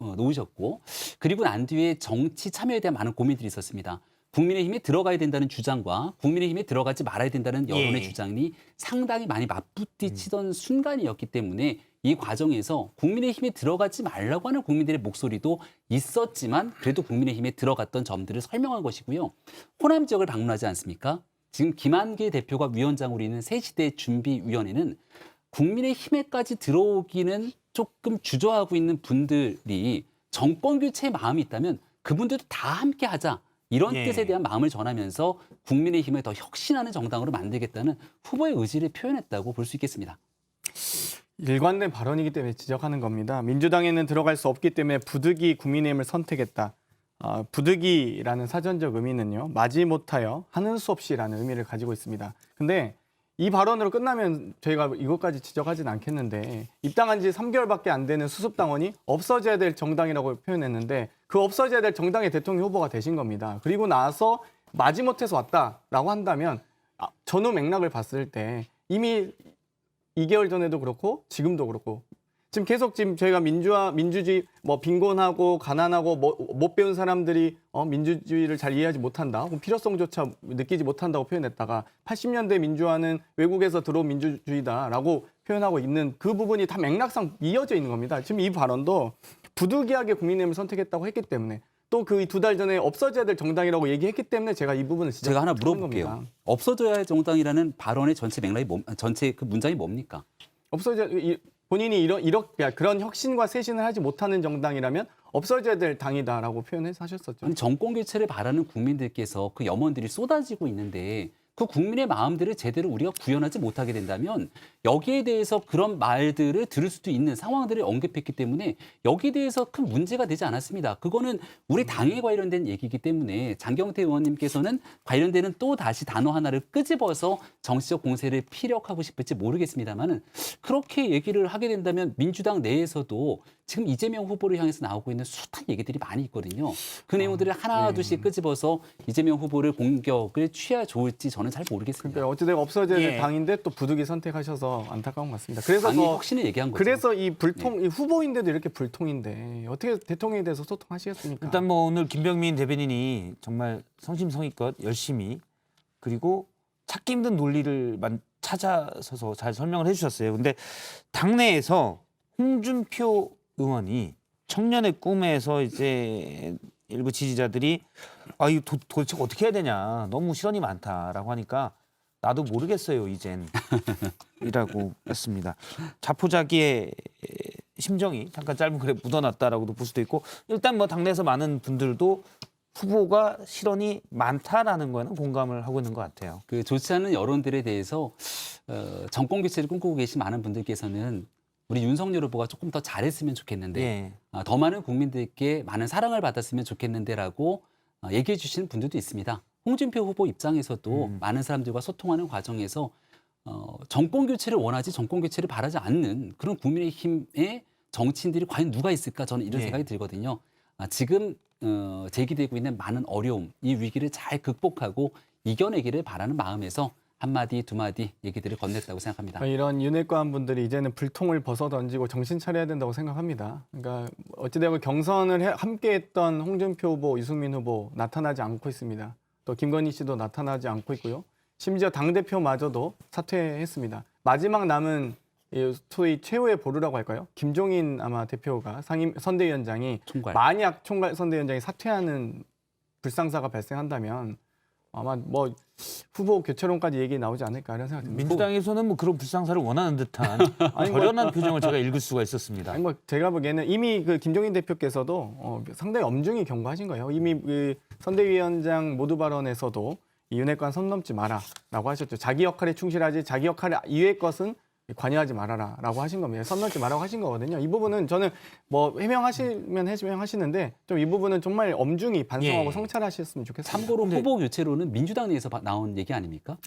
D: 놓으셨고 그리고 난 뒤에 정치 참여에 대한 많은 고민들이 있었습니다. 국민의힘에 들어가야 된다는 주장과 국민의힘에 들어가지 말아야 된다는 여론의
A: 예.
D: 주장이 상당히 많이 맞붙이치던 순간이었기 때문에 이 과정에서 국민의힘에 들어가지 말라고 하는 국민들의 목소리도 있었지만 그래도 국민의힘에 들어갔던 점들을 설명한 것이고요. 호남 지역을 방문하지 않습니까? 지금 김한길 대표가 위원장으로 있는 새시대 준비위원회는 국민의힘에까지 들어오기는 조금 주저하고 있는 분들이 정권 교체에 마음이 있다면 그분들도 다 함께 하자. 이런
A: 예.
D: 뜻에 대한 마음을 전하면서 국민의힘을 더 혁신하는 정당으로 만들겠다는 후보의 의지를 표현했다고 볼 수 있겠습니다.
E: 일관된 발언이기 때문에 지적하는 겁니다. 민주당에는 들어갈 수 없기 때문에 부득이 국민의힘을 선택했다. 부득이라는 사전적 의미는요. 마지못하여 하는 수 없이라는 의미를 가지고 있습니다. 근데 이 발언으로 끝나면 저희가 이것까지 지적하진 않겠는데 입당한 지 3개월밖에 안 되는 수습당원이 없어져야 될 정당이라고 표현했는데 그 없어져야 될 정당의 대통령 후보가 되신 겁니다. 그리고 나서 마지못해서 왔다라고 한다면 전후 맥락을 봤을 때 이미 2개월 전에도 그렇고 지금도 그렇고 지금 계속 지금 저희가 민주주의 뭐 빈곤하고 가난하고 못 배운 사람들이 민주주의를 잘 이해하지 못한다, 혹은 필요성조차 느끼지 못한다고 표현했다가 80년대 민주화는 외국에서 들어온 민주주의다라고 표현하고 있는 그 부분이 다 맥락상 이어져 있는 겁니다. 지금 이 발언도 부득이하게 국민의힘을 선택했다고 했기 때문에 또 그 2달 전에 없어져야 될 정당이라고 얘기했기 때문에 제가 이 부분을 진짜
D: 제가 하나
E: 하는
D: 물어볼게요.
E: 겁니다.
D: 없어져야 할 정당이라는 발언의 전체 맥락이 전체 그 문장이 뭡니까?
E: 본인이 이렇게 그런 혁신과 쇄신을 하지 못하는 정당이라면 없어져야 될 당이다라고 표현해서 하셨었죠.
D: 아니, 정권 교체를 바라는 국민들께서 그 염원들이 쏟아지고 있는데 그 국민의 마음들을 제대로 우리가 구현하지 못하게 된다면 여기에 대해서 그런 말들을 들을 수도 있는 상황들을 언급했기 때문에 여기에 대해서 큰 문제가 되지 않았습니다. 그거는 우리 당에 관련된 얘기이기 때문에 장경태 의원님께서는 관련되는 또 다시 단어 하나를 끄집어서 정치적 공세를 피력하고 싶을지 모르겠습니다만은 그렇게 얘기를 하게 된다면 민주당 내에서도 지금 이재명 후보를 향해서 나오고 있는 숱한 얘기들이 많이 있거든요. 그 내용들을 하나 둘씩 끄집어서 이재명 후보를 공격을 취하 좋을지 저는 잘 모르겠습니다.
E: 그러니까 어찌되건 없어져야 될
A: 예.
E: 당인데 또 부득이 선택하셔서 안타까운 것 같습니다. 그래서
D: 당의
E: 더
D: 혁신을 얘기한 거죠.
E: 그래서 이 불통 이 후보인데도 이렇게 불통인데 어떻게 대통령에 대해서 소통하시겠습니까?
A: 일단 뭐 오늘 김병민 대변인이 정말 성심성의껏 열심히 그리고 찾기 힘든 논리를 찾아서서 잘 설명을 해주셨어요. 근데 당내에서 홍준표 의원이 청년의 꿈에서 이제 일부 지지자들이 이거 도대체 어떻게 해야 되냐, 너무 실언이 많다라고 하니까 나도 모르겠어요 이젠 이라고 했습니다. 자포자기의 심정이 잠깐 짧은 글에 묻어났다라고도 볼 수도 있고, 일단 뭐 당내에서 많은 분들도 후보가 실언이 많다라는 거에는 공감을 하고 있는 것 같아요.
D: 그 좋지 않은 여론들에 대해서 정권 교체를 꿈꾸고 계신 많은 분들께서는 우리 윤석열 후보가 조금 더 잘했으면 좋겠는데
A: 예.
D: 더 많은 국민들께 많은 사랑을 받았으면 좋겠는데라고 얘기해 주시는 분들도 있습니다. 홍준표 후보 입장에서도 많은 사람들과 소통하는 과정에서 정권 교체를 원하지 정권 교체를 바라지 않는 그런 국민의힘의 정치인들이 과연 누가 있을까, 저는 이런
A: 예.
D: 생각이 들거든요. 지금 제기되고 있는 많은 어려움, 이 위기를 잘 극복하고 이겨내기를 바라는 마음에서 한마디 두마디 얘기들을 건넸다고 생각합니다.
E: 이런 윤핵관 분들이 이제는 불통을 벗어던지고 정신 차려야 된다고 생각합니다. 그러니까 어찌되건 경선을 함께했던 홍준표 후보, 유승민 후보 나타나지 않고 있습니다. 또 김건희 씨도 나타나지 않고 있고요. 심지어 당대표마저도 사퇴했습니다. 마지막 남은 소위 최후의 보루라고 할까요? 김종인 아마 대표가 선대위원장이
D: 총괄.
E: 만약 총괄 선대위원장이 사퇴하는 불상사가 발생한다면 아마 뭐 후보 교체론까지 얘기 나오지 않을까 이런 생각이 듭니다.
A: 민주당에서는 뭐 그런 불상사를 원하는 듯한 절연한 표정을 제가 읽을 수가 있었습니다.
E: 아니 뭐 제가 보기에는 이미 그 김종인 대표께서도 상당히 엄중히 경고하신 거예요. 이미 그 선대위원장 모두 발언에서도 이 윤핵관 선 넘지 마라라고 하셨죠. 자기 역할에 충실하지 자기 역할 이외의 것은 관여하지 말아라라고 하신 겁니다. 선 넘지 말라고 하신 거거든요. 이 부분은 저는 뭐 해명하시면 해명하시는데 좀 이 부분은 정말 엄중히 반성하고
A: 예.
E: 성찰하셨으면 좋겠습니다.
D: 참고로 후보 교체로는 민주당 내에서 나온 얘기 아닙니까?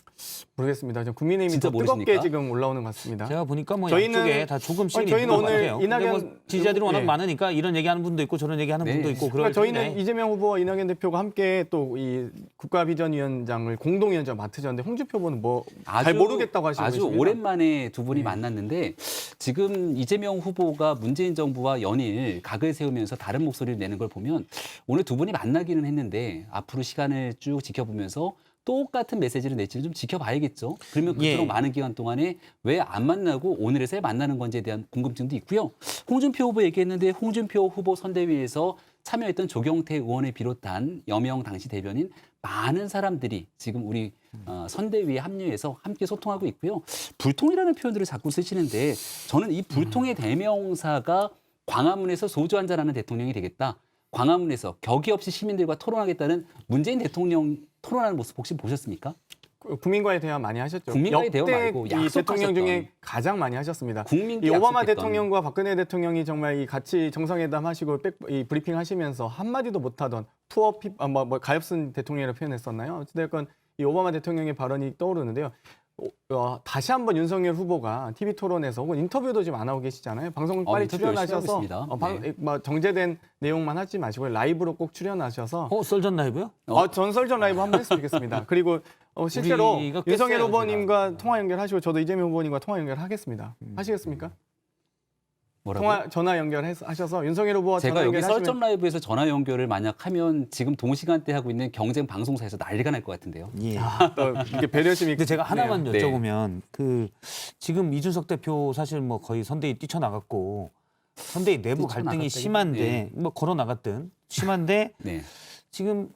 E: 모르겠습니다. 좀 국민의힘이
D: 진짜
E: 더 뜨겁게
D: 모르십니까?
E: 지금 올라오는 것 같습니다.
A: 제가 보니까 뭐
E: 저희는-
A: 양쪽에 다 조금씩
E: 저희는
A: 있는 것
E: 오늘
A: 같아요. 근데
E: 이낙연
A: 뭐 지지자들이 워낙
E: 예.
A: 많으니까 이런 얘기하는 분도 있고 저런 얘기하는
D: 네.
A: 분도 있고
E: 그러니까
A: 그럴
E: 저희는
A: 텐데.
E: 이재명 후보와 이낙연 대표가 함께 또 이 국가비전위원장을 공동위원장 맡으셨는데 홍준표 후보는 뭐 잘 모르겠다고 하시고
D: 아주
E: 계십니다.
D: 오랜만에 두 분이 만났는데 지금 이재명 후보가 문재인 정부와 연일 각을 세우면서 다른 목소리를 내는 걸 보면 오늘 두 분이 만나기는 했는데 앞으로 시간을 쭉 지켜보면서 똑같은 메시지를 낼지는 좀 지켜봐야겠죠. 그러면 그토록
A: 예.
D: 많은 기간 동안에 왜 안 만나고 오늘에서야 만나는 건지에 대한 궁금증도 있고요. 홍준표 후보 얘기했는데 홍준표 후보 선대위에서 참여했던 조경태 의원을 비롯한 여명 당시 대변인 많은 사람들이 지금 우리 선대위에 합류해서 함께 소통하고 있고요. 불통이라는 표현들을 자꾸 쓰시는데 저는 이 불통의 대명사가 광화문에서 소주 한잔하는 대통령이 되겠다. 광화문에서 격이 없이 시민들과 토론하겠다는 문재인 대통령 토론하는 모습 혹시 보셨습니까?
E: 국민과의 대화 많이 하셨죠.
D: 국민과의 대화
E: 역대
D: 말고
E: 이
D: 약속하셨던.
E: 대통령 중에 가장 많이 하셨습니다.
D: 국민께
E: 이 오바마
D: 약속했던.
E: 대통령과 박근혜 대통령이 정말 이 같이 정상회담 하시고 이 브리핑 하시면서 한마디도 못하던 뭐 가엾은 대통령이라고 표현했었나요? 어쨌든 이 오바마 대통령의 발언이 떠오르는데요. 다시 한번 윤석열 후보가 TV 토론에서 혹은 인터뷰도 지금 안 하고 계시잖아요. 방송 빨리
D: 인터뷰 열심히 하고
E: 출연하셔서
D: 있습니다. 네.
E: 뭐 정제된 내용만 하지 마시고 라이브로 꼭 출연하셔서
A: 썰전 라이브요?
E: 전설전 라이브 한번 했으면 좋겠습니다. 그리고 실제로
A: 우리가 깼어요,
E: 윤석열
A: 제가.
E: 후보님과 통화 연결하시고 저도 이재명 후보님과 통화 연결하겠습니다. 하시겠습니까?
D: 뭐라고요?
E: 전화 연결하셔서 윤석열 후보와
D: 제가
E: 전화
D: 여기
E: 연결하시면
D: 썰점 라이브에서 전화 연결을 만약 하면 지금 동시간대 하고 있는 경쟁 방송사에서 난리가 날 것 같은데요.
A: 예.
E: 또 이렇게 배려심이
A: 근데 제가 하나만
D: 네.
A: 여쭤보면 그 지금 이준석 대표 사실 뭐 거의 선대위 뛰쳐나갔고 선대위 내부 갈등이
D: 뛰쳐나갔다기?
A: 심한데
D: 네.
A: 뭐 걸어 나갔든 심한데
D: 네.
A: 지금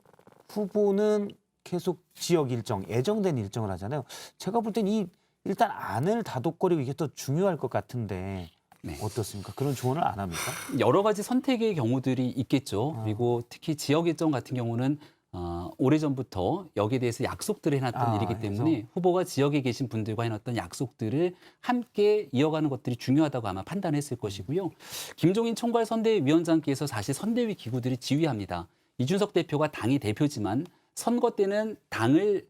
A: 후보는 계속 지역 일정, 예정된 일정을 하잖아요. 제가 볼 땐 이 일단 안을 다독거리고 이게 더 중요할 것 같은데
D: 네.
A: 어떻습니까? 그런 조언을 안 합니까?
D: 여러 가지 선택의 경우들이 있겠죠. 그리고 특히 지역 일정 같은 경우는 오래전부터 여기에 대해서 약속들을 해놨던 일이기 때문에 후보가 지역에 계신 분들과 해놨던 약속들을 함께 이어가는 것들이 중요하다고 아마 판단했을 것이고요. 김종인 총괄선대위원장께서 사실 선대위 기구들을 지휘합니다. 이준석 대표가 당의 대표지만 선거 때는 당의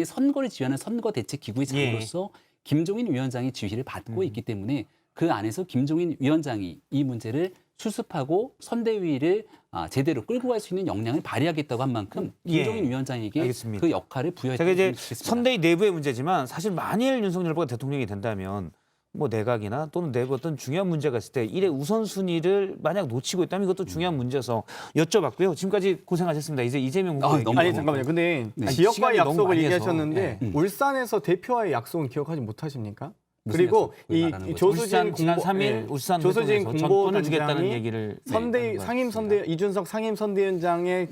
D: 선거를 지휘하는 선거대책기구의 장으로서 김종인 위원장의 지휘를 받고 있기 때문에 그 안에서 김종인 위원장이 이 문제를 수습하고 선대위를 제대로 끌고 갈 수 있는 역량을 발휘하겠다고 한 만큼 김종인 위원장에게
A: 알겠습니다.
D: 그 역할을
A: 제가
D: 부여했다고
A: 이제
D: 생각했습니다.
A: 선대위 내부의 문제지만 사실 만일 윤석열 후보가 대통령이 된다면 뭐 내각이나 또는 내부 어떤 중요한 문제가 있을 때 일의 우선순위를 만약 놓치고 있다면 이것도 중요한 문제여서 여쭤봤고요. 지금까지 고생하셨습니다. 이제 이재명 후보
D: 너무
E: 아니 잠깐만요. 근데
D: 네.
E: 지역과의
A: 시간이 너무
E: 약속을
A: 많이
E: 얘기하셨는데
D: 해서.
E: 울산에서 대표와의 약속은 기억하지 못하십니까?
D: 무슨
E: 그리고
D: 약속을
E: 이
D: 말하는 거죠?
A: 지난
E: 조수진
A: 3일
E: 네.
A: 울산
E: 조수진
A: 회동에서 전권을 주겠다는
E: 공보단장이
A: 얘기를
E: 선대 상임 선대 이준석 상임 선대위원장의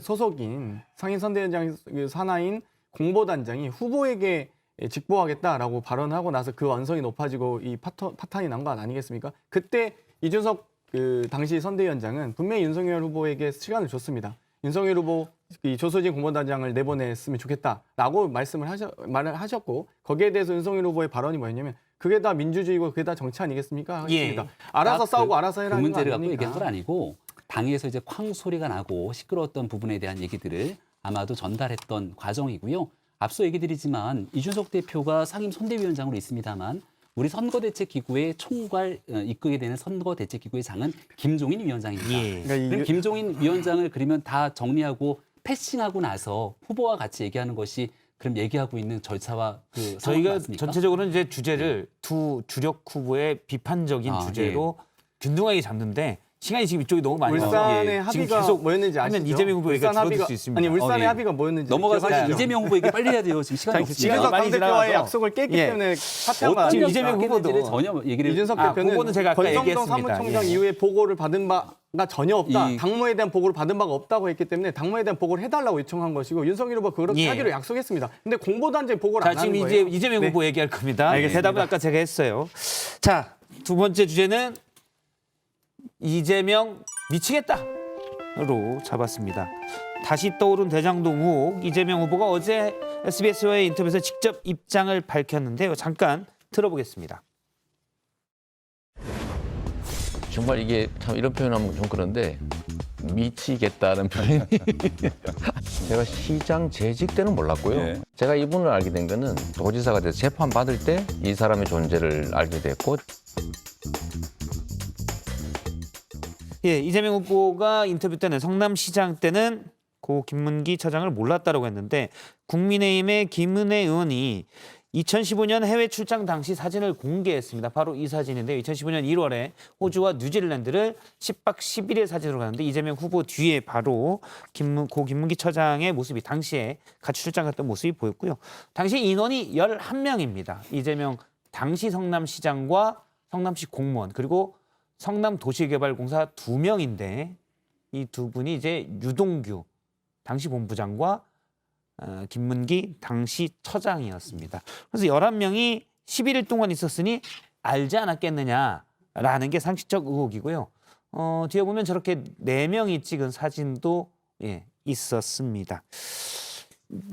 E: 소속인 상임 선대위원장 산하인 공보단장이 후보에게 직보하겠다라고 발언하고 나서 그 언성이 높아지고 이 파탄이 난 거 아니겠습니까? 그때 이준석 당시 선대위원장은 분명히 윤석열 후보에게 시간을 줬습니다. 윤석열 후보 이 조수진 공보단장을 내보냈으면 좋겠다라고 말을 하셨고 거기에 대해서 윤석열 후보의 발언이 뭐였냐면 그게 다 민주주의고 그게 다 정치 아니겠습니까? 했습니다. 알아서 싸우고 알아서
D: 그
E: 해라는 거
D: 문제를 갖고
E: 아닙니까?
D: 얘기한 건 아니고 당에서 이제 쾅 소리가 나고 시끄러웠던 부분에 대한 얘기들을 아마도 전달했던 과정이고요. 앞서 얘기 드리지만 이준석 대표가 상임 선대위원장으로 있습니다만 우리 선거대책기구의 총괄 이끌게 되는 선거대책기구의 장은 김종인 위원장입니다.
A: 예.
E: 그러니까
D: 그럼 김종인 위원장을 그러면 다 정리하고 패싱하고 나서 후보와 같이 얘기하는 것이 그럼 얘기하고 있는 절차와 그 상황
A: 저희가
D: 맞습니까?
A: 전체적으로는 이제 주제를 두 주력 후보의 비판적인 주제로 균등하게 잡는데 시간이 지금 이쪽이 너무 많이
E: 울산의
A: 나와서 지금
E: 합의가
A: 계속
E: 뭐였는지 아시죠?
A: 하면 이재명 후보에게 줄어들 수 있습니다.
E: 아니 울산의
D: 예.
E: 합의가 뭐였는지
D: 넘어가서
E: 기억하시죠?
D: 이재명 후보에게 빨리 해야 돼요. 지금 시간이 없습니다.
E: 이준석
A: 많이
E: 당대표와의
A: 지나가서.
E: 약속을 깼기
A: 예.
E: 때문에 사퇴한 거
A: 지금
E: 아닙니까?
A: 이재명 후보도
D: 전혀 얘기를
E: 이준석
A: 그거는
E: 대표는
A: 제가 아까
E: 권성동
A: 얘기했습니다.
E: 사무총장
A: 예.
E: 이후에 보고를 받은 바가 전혀 없다.
D: 이-
E: 당무에 대한 보고를 받은 바가 없다고 했기 때문에 당무에 대한 보고를 해달라고 요청한 것이고 윤석열 후보가 그렇게
A: 예.
E: 하기로 약속했습니다. 근데 공보단장이 보고를
A: 자,
E: 안 하는
A: 지금
E: 거예요.
A: 이제 이재명
E: 네.
A: 후보 얘기할 겁니다.
E: 알겠습니다.
A: 대답은 아까 제가 했어요. 자, 두 번째 주제는 이재명 미치겠다로 잡았습니다. 다시 떠오른 대장동 의혹. 이재명 후보가 어제 SBS와의 인터뷰에서 직접 입장을 밝혔는데요. 잠깐 들어보겠습니다.
G: 정말 이게 참 이런 표현하면 좀 그런데 미치겠다는 표현이 제가 시장 재직 때는 몰랐고요. 제가 이분을 알게 된 거는 도지사가 돼서 재판 받을 때 이 사람의 존재를 알게 됐고
A: 예, 이재명 후보가 인터뷰 때는 성남시장 때는 고 김문기 처장을 몰랐다라고 했는데 국민의힘의 김은혜 의원이 2015년 해외 출장 당시 사진을 공개했습니다. 바로 이 사진인데요. 2015년 1월에 호주와 뉴질랜드를 10박 11일 사진으로 가는데 이재명 후보 뒤에 바로 고 김문기 처장의 모습이 당시에 같이 출장 갔던 모습이 보였고요. 당시 인원이 11명입니다. 이재명 당시 성남시장과 성남시 공무원 그리고 성남도시개발공사 2명인데 이 두 분이 이제 유동규 당시 본부장과 김문기 당시 처장이었습니다. 그래서 11명이 11일 동안 있었으니 알지 않았겠느냐라는 게 상식적 의혹이고요. 뒤에 보면 저렇게 4명이 찍은 사진도 있었습니다.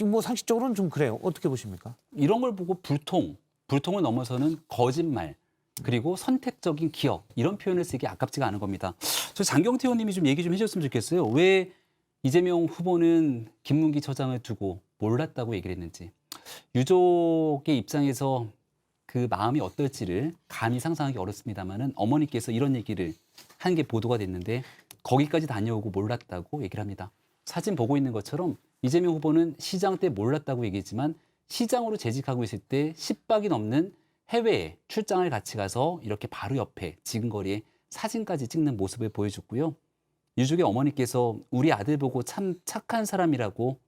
A: 뭐 상식적으로는 좀 그래요. 어떻게 보십니까?
D: 이런 걸 보고 불통을 넘어서는 거짓말, 그리고 선택적인 기억 이런 표현을 쓰기 아깝지가 않은 겁니다. 저 장경태 의원님이 좀 얘기 좀 해주셨으면 좋겠어요. 왜 이재명 후보는 김문기 처장을 두고 몰랐다고 얘기를 했는지. 유족의 입장에서 그 마음이 어떨지를 감히 상상하기 어렵습니다만은 어머니께서 이런 얘기를 한 게 보도가 됐는데 거기까지 다녀오고 몰랐다고 얘기를 합니다. 사진 보고 있는 것처럼 이재명 후보는 시장 때 몰랐다고 얘기했지만 시장으로 재직하고 있을 때 10박이 넘는 해외에 출장을 같이 가서 이렇게 바로 옆에 지근거리에 사진까지 찍는 모습을 보여줬고요. 유족의 어머니께서 우리 아들 보고 참 착한 사람이라고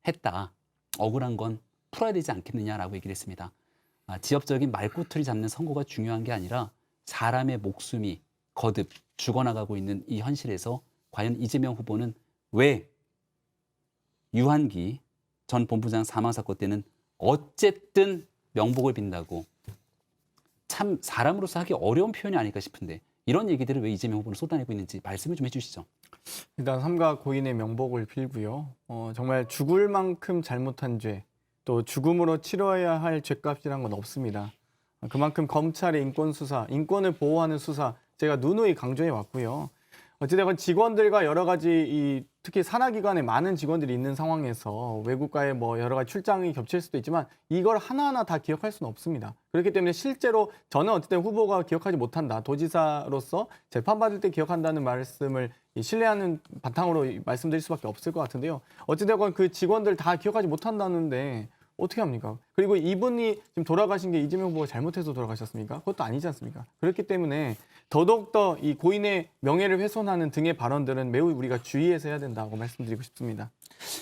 D: 했다. 억울한 건 풀어야 되지 않겠느냐라고 얘기를 했습니다. 지역적인 말꼬투리 잡는 선거가 중요한 게 아니라 사람의 목숨이 거듭 죽어나가고 있는 이 현실에서 과연 이재명 후보는 왜 유한기 전 본부장 사망 사건 때는 어쨌든 명복을 빈다고 참 사람으로서 하기 어려운 표현이 아닐까 싶은데 이런 얘기들을 왜 이재명 후보는 쏟아내고 있는지 말씀을 좀 해주시죠.
E: 일단 삼가 고인의 명복을 빌고요. 정말 죽을 만큼 잘못한 죄, 또 죽음으로 치러야 할 죄값이란 건 없습니다. 그만큼 검찰의 인권 수사, 인권을 보호하는 수사 제가 누누이 강조해 왔고요. 어찌되건 직원들과 여러 가지 특히 산하기관에 많은 직원들이 있는 상황에서 외국과의 뭐 여러 가지 출장이 겹칠 수도 있지만 이걸 하나하나 다 기억할 수는 없습니다. 그렇기 때문에 실제로 저는 어쨌든 후보가 기억하지 못한다. 도지사로서 재판받을 때 기억한다는 말씀을 신뢰하는 바탕으로 말씀드릴 수밖에 없을 것 같은데요. 어찌되건 그 직원들 다 기억하지 못한다는데 어떻게 합니까? 그리고 이분이 지금 돌아가신 게 이재명 후보가 잘못해서 돌아가셨습니까? 그것도 아니지 않습니까? 그렇기 때문에 더더욱더 이 고인의 명예를 훼손하는 등의 발언들은 매우 우리가 주의해서 해야 된다고 말씀드리고 싶습니다.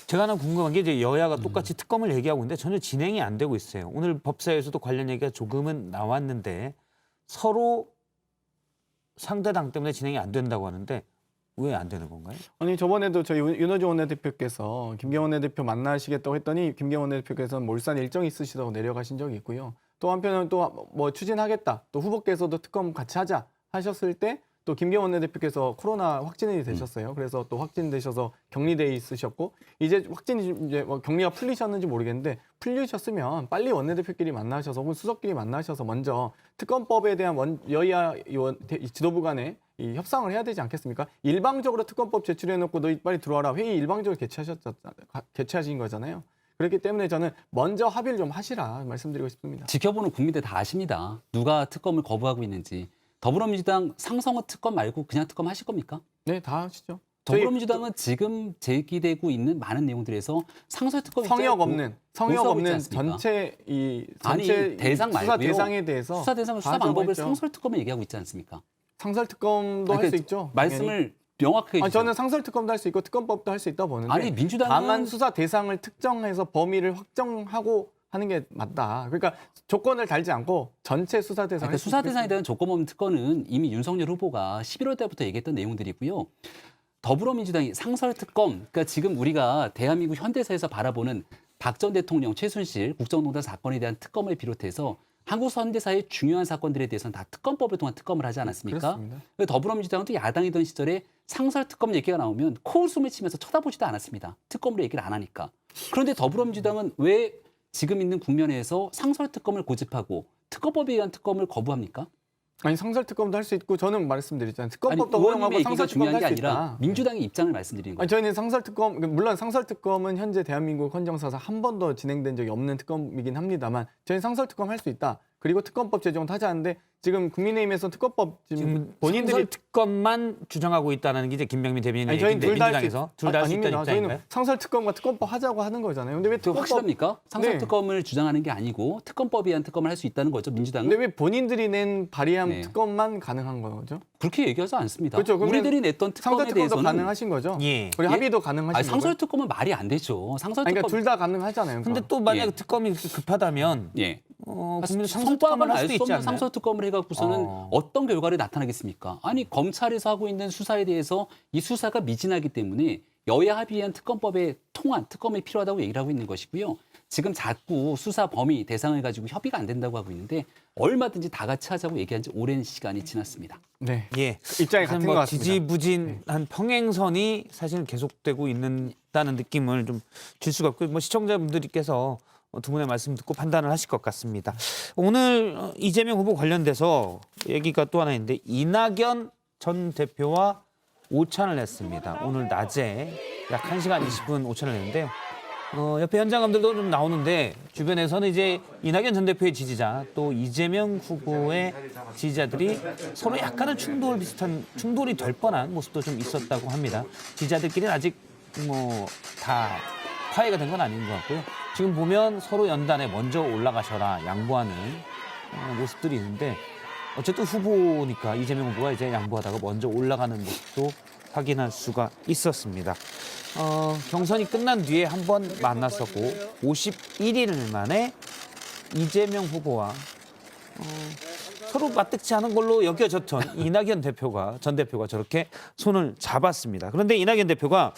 A: 제가 하나 궁금한 게 이제 여야가 똑같이 특검을 얘기하고 있는데 전혀 진행이 안 되고 있어요. 오늘 법사위에서도 관련 얘기가 조금은 나왔는데 서로 상대 당 때문에 진행이 안 된다고 하는데 왜 안 되는 건가요?
E: 아니 저번에도 저희 윤호중 원내대표께서 김경원 원내대표 만나시겠다고 했더니 김경원 원내대표께서는 몰산 일정이 있으시다고 내려가신 적이 있고요. 또 한편은 또 뭐 추진하겠다. 또 후보께서도 특검 같이 하자 하셨을 때 또 김경원 원내대표께서 코로나 확진이 되셨어요. 그래서 또 확진되셔서 격리돼 있으셨고 이제 격리가 풀리셨는지 모르겠는데 풀리셨으면 빨리 원내대표끼리 만나셔서 혹은 수석끼리 만나셔서 먼저 특검법에 대한 여야 지도부 간에 이 협상을 해야 되지 않겠습니까? 일방적으로 특검법 제출해놓고 너희 빨리 들어와라 회의 일방적으로 개최하신 거잖아요. 그렇기 때문에 저는 먼저 합의를 좀 하시라 말씀드리고 싶습니다.
D: 지켜보는 국민들 다 아십니다. 누가 특검을 거부하고 있는지. 더불어민주당 상성호 특검 말고 그냥 특검 하실 겁니까?
E: 네, 다 하시죠.
D: 더불어민주당은 지금 제기되고 있는 많은 내용들에서 상설 특검이
E: 성역 없는
D: 않습니까?
E: 전체
D: 대상
E: 수사
D: 말고요.
E: 대상에 대해서
D: 수사 대상을 수사 방법을 상설 특검을 얘기하고 있지 않습니까?
E: 상설 특검도 할 수 있죠.
D: 말씀을 명확하게 해주세요.
E: 저는 상설 특검도 할 수 있고 특검법도 할 수 있다고 보는데
D: 아니 민주당은
E: 다만 수사 대상을 특정해서 범위를 확정하고 하는 게 맞다. 그러니까 조건을 달지 않고 전체 수사 대상.
D: 그러니까 수사 대상에 대한 조건 없는 특검은 이미 윤석열 후보가 11월 때부터 얘기했던 내용들이고요. 더불어민주당이 상설 특검, 그러니까 지금 우리가 대한민국 현대사에서 바라보는 박 전 대통령 최순실 국정농단 사건에 대한 특검을 비롯해서 한국 현대사의 중요한 사건들에 대해서는 다 특검법을 통한 특검을 하지 않았습니까?
E: 그렇습니다.
D: 더불어민주당은 또 야당이던 시절에 상설 특검 얘기가 나오면 코웃음을 치면서 쳐다보지도 않았습니다. 특검으로 얘기를 안 하니까. 그런데 더불어민주당은 왜 지금 있는 국면에서 상설 특검을 고집하고 특검법에 의한 특검을 거부합니까?
E: 아니 상설 특검도 할 수 있고 저는 말씀드렸잖아요. 특검법도
D: 의원님의
E: 허용하고
D: 얘기가
E: 상설 특검도
D: 중요한 게
E: 할 수 있다.
D: 아니라 민주당의 입장을 말씀드리는 거예요.
E: 아니, 저희는 상설 특검 물론 상설 특검은 현재 대한민국 헌정사상 한 번도 진행된 적이 없는 특검이긴 합니다만 저희는 상설 특검 할 수 있다. 그리고 특검법 제정도 하지 않는데 지금 국민의힘에서는 특검법
A: 지금
E: 본인들이
A: 상설 특검만 주장하고 있다는 게 이제 김병민 대변인의
E: 저희는
A: 얘기인데
E: 둘 다 할 수
A: 민주당에서 둘 다 할 수 있다는
E: 아닙니다. 저희는
A: 입장인가요?
E: 상설 특검과 특검법 하자고 하는 거잖아요. 근데 왜
D: 그
E: 특검법
D: 확실합니까? 상설
E: 네.
D: 특검을 주장하는 게 아니고 특검법에 의한 특검을 할 수 있다는 거죠, 민주당은?
E: 근데 왜 본인들이 낸 발의한
D: 네.
E: 특검만 가능한 거죠?
D: 그렇게 얘기하지 않습니다.
E: 그렇죠. 그러면
D: 우리들이 냈던
E: 상설
D: 특검에
E: 특검도
D: 대해서는
E: 가능하신 거죠?
A: 예.
E: 우리
D: 예?
E: 합의도 가능하신
D: 아니,
E: 거죠?
D: 상설 특검은 말이 안 되죠. 상설
E: 그러니까
D: 특검
E: 둘 다 가능하잖아요.
A: 근데
E: 그러니까.
A: 또 만약에
D: 예.
A: 특검이 급하다면
D: 예.
A: 국민은 상설
D: 손바닥을
A: 특검을 할
D: 알
A: 수도
D: 수
A: 있지
D: 없는
A: 않나요?
D: 상설 특검을 해갖고서는 어떤 결과를 나타나겠습니까? 아니 검찰에서 하고 있는 수사에 대해서 이 수사가 미진하기 때문에 여야 합의한 특검법에 통한 특검이 필요하다고 얘기를 하고 있는 것이고요. 지금 자꾸 수사 범위 대상을 가지고 협의가 안 된다고 하고 있는데 얼마든지 다 같이 하자고 얘기한 지 오랜 시간이 지났습니다.
E: 네.
A: 예.
E: 입장이 같은 것
A: 뭐
E: 같습니다.
A: 지지부진한 평행선이 사실 계속되고 있다는 느낌을 좀 줄 수가 없고 뭐 시청자분들께서 두 분의 말씀 듣고 판단을 하실 것 같습니다. 오늘 이재명 후보 관련돼서 얘기가 또 하나 있는데 이낙연 전 대표와 오찬을 했습니다. 오늘 낮에 약 1시간 20분 오찬을 했는데요. 옆에 현장감들도 좀 나오는데 주변에서는 이제 이낙연 전 대표의 지지자 또 이재명 후보의 지지자들이 서로 약간은 충돌이 될 뻔한 모습도 좀 있었다고 합니다. 지지자들끼리는 아직 뭐 다 화해가 된 건 아닌 것 같고요. 지금 보면 서로 연단에 먼저 올라가셔라 양보하는 모습들이 있는데 어쨌든 후보니까 이재명 후보가 이제 양보하다가 먼저 올라가는 모습도 확인할 수가 있었습니다. 경선이 끝난 뒤에 한번 만났었고 51일 만에 이재명 후보와 서로 맞득치 않은 걸로 여겨졌던 이낙연 전 대표가 저렇게 손을 잡았습니다. 그런데 이낙연 대표가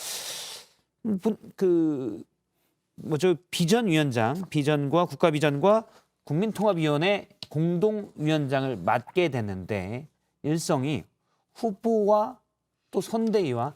A: 비전과 국가비전과 국민통합위원회 공동위원장을 맡게 됐는데 일성이 후보와 또 선대위와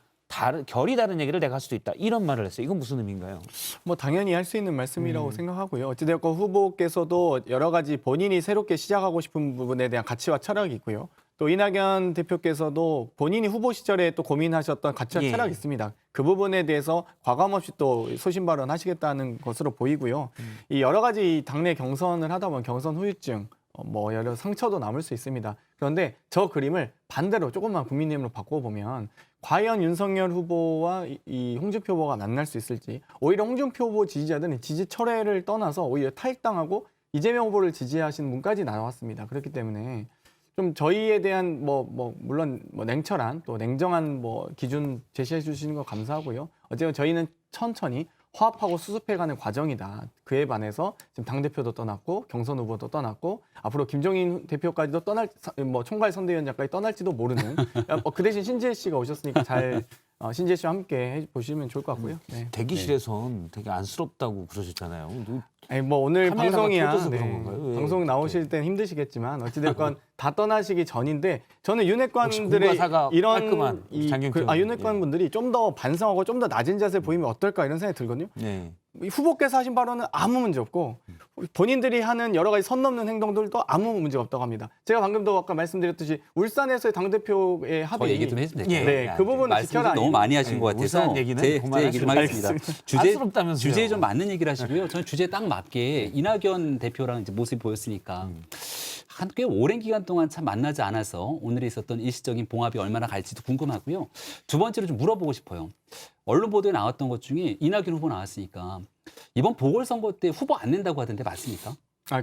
A: 결이 다른 얘기를 내가 할 수도 있다. 이런 말을 했어요. 이건 무슨 의미인가요?
E: 뭐 당연히 할 수 있는 말씀이라고 생각하고요. 어찌됐건 후보께서도 여러 가지 본인이 새롭게 시작하고 싶은 부분에 대한 가치와 철학이 있고요. 또 이낙연 대표께서도 본인이 후보 시절에 또 고민하셨던 가치와 철학이 있습니다. 그 부분에 대해서 과감없이 또 소신 발언하시겠다는 것으로 보이고요. 이 여러 가지 당내 경선을 하다 보면 경선 후유증, 뭐 여러 상처도 남을 수 있습니다. 그런데 저 그림을 반대로 조금만 국민의힘으로 바꿔보면 과연 윤석열 후보와 이 홍준표 후보가 만날 수 있을지, 오히려 홍준표 후보 지지자들은 지지 철회를 떠나서 오히려 타익당하고 이재명 후보를 지지하시는 분까지 나왔습니다. 그렇기 때문에 좀 저희에 대한 물론 냉철한 또 냉정한 기준 제시해 주시는 거 감사하고요. 어쨌든 저희는 천천히 화합하고 수습해가는 과정이다. 그에 반해서 지금 당대표도 떠났고 경선 후보도 떠났고 앞으로 김종인 대표까지도 총괄 선대위원장까지 떠날지도 모르는 그 대신 신지혜 씨가 오셨으니까 잘 신지혜 씨와 함께 해보시면 좋을 것 같고요. 네.
A: 대기실에선 되게 안쓰럽다고 그러셨잖아요.
E: 아니, 오늘
A: 카메라가
E: 방송이야.
A: 켜져서 그런 건가요? 왜?
E: 방송 나오실 땐 힘드시겠지만 어찌됐건 다 떠나시기 전인데 저는
A: 역시
E: 윤핵관들의
A: 공과사가 깔끔한 장경태
E: 윤핵관 분들이 좀 더 반성하고 좀 더 낮은 자세 보이면 어떨까 이런 생각이 들거든요.
A: 네.
E: 이 후보께서 하신 발언은 아무 문제 없고 본인들이 하는 여러 가지 선 넘는 행동들도 아무 문제가 없다고 합니다. 제가 방금도 아까 말씀드렸듯이 울산에서의 당대표의
D: 저
E: 합의
D: 얘기 좀 해주면 될까요?
E: 네, 그 부분은
D: 말씀
E: 지켜라.
D: 너무 많이 하신 것 같아서
A: 울산 얘기는
D: 제 얘기 좀 하겠습니다.
A: 안쓰럽다면서요.
D: 주제에 좀 맞는 얘기를 하시고요. 저는 주제에 딱 맞게 이낙연 대표랑 이제 모습이 보였으니까 한 꽤 오랜 기간 동안 참 만나지 않아서 오늘에 있었던 일시적인 봉합이 얼마나 갈지도 궁금하고요. 두 번째로 좀 물어보고 싶어요. 언론 보도에 나왔던 것 중에 이낙연 후보 나왔으니까 이번 보궐선거 때 후보 안 낸다고 하던데 맞습니까?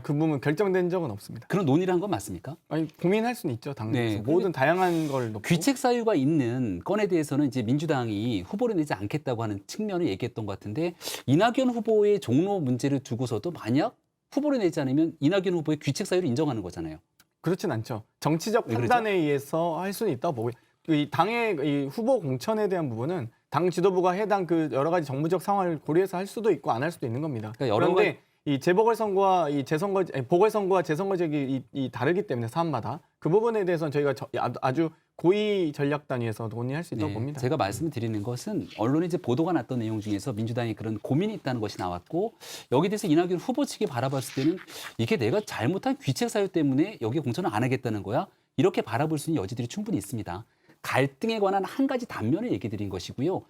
E: 그 부분 결정된 적은 없습니다.
D: 그런 논의를 한 건 맞습니까?
E: 아니 고민할 수는 있죠. 당내에서
D: 네,
E: 모든 다양한 걸 놓고.
D: 귀책 사유가 있는 건에 대해서는 이제 민주당이 후보를 내지 않겠다고 하는 측면을 얘기했던 것 같은데 이낙연 후보의 종로 문제를 두고서도 만약 후보를 내지 않으면 이낙연 후보의 귀책 사유를 인정하는 거잖아요.
E: 그렇진 않죠. 정치적
D: 왜 그러죠?
E: 판단에 의해서 할 수는 있다고 보고요. 이 당의 이 후보 공천에 대한 부분은 당 지도부가 해당 그 여러 가지 정무적 상황을 고려해서 할 수도 있고 안 할 수도 있는 겁니다.
D: 그러니까 여러
E: 그런데 이 재보궐선거와 이 재선거, 보궐선거와 재선거제기 이 다르기 때문에 사안마다 그 부분에 대해서는 저희가 아주 고위 전략 단위에서 논의할 수 있다고 봅니다.
D: 제가 말씀을 드리는 것은 언론에 이제 보도가 났던 내용 중에서 민주당이 그런 고민이 있다는 것이 나왔고 여기에 대해서 이낙연 후보 측이 바라봤을 때는 이게 내가 잘못한 귀책 사유 때문에 여기 공천을 안 하겠다는 거야? 이렇게 바라볼 수 있는 여지들이 충분히 있습니다. 갈등에 관한 한 가지 단면을 얘기 드린 것이고요.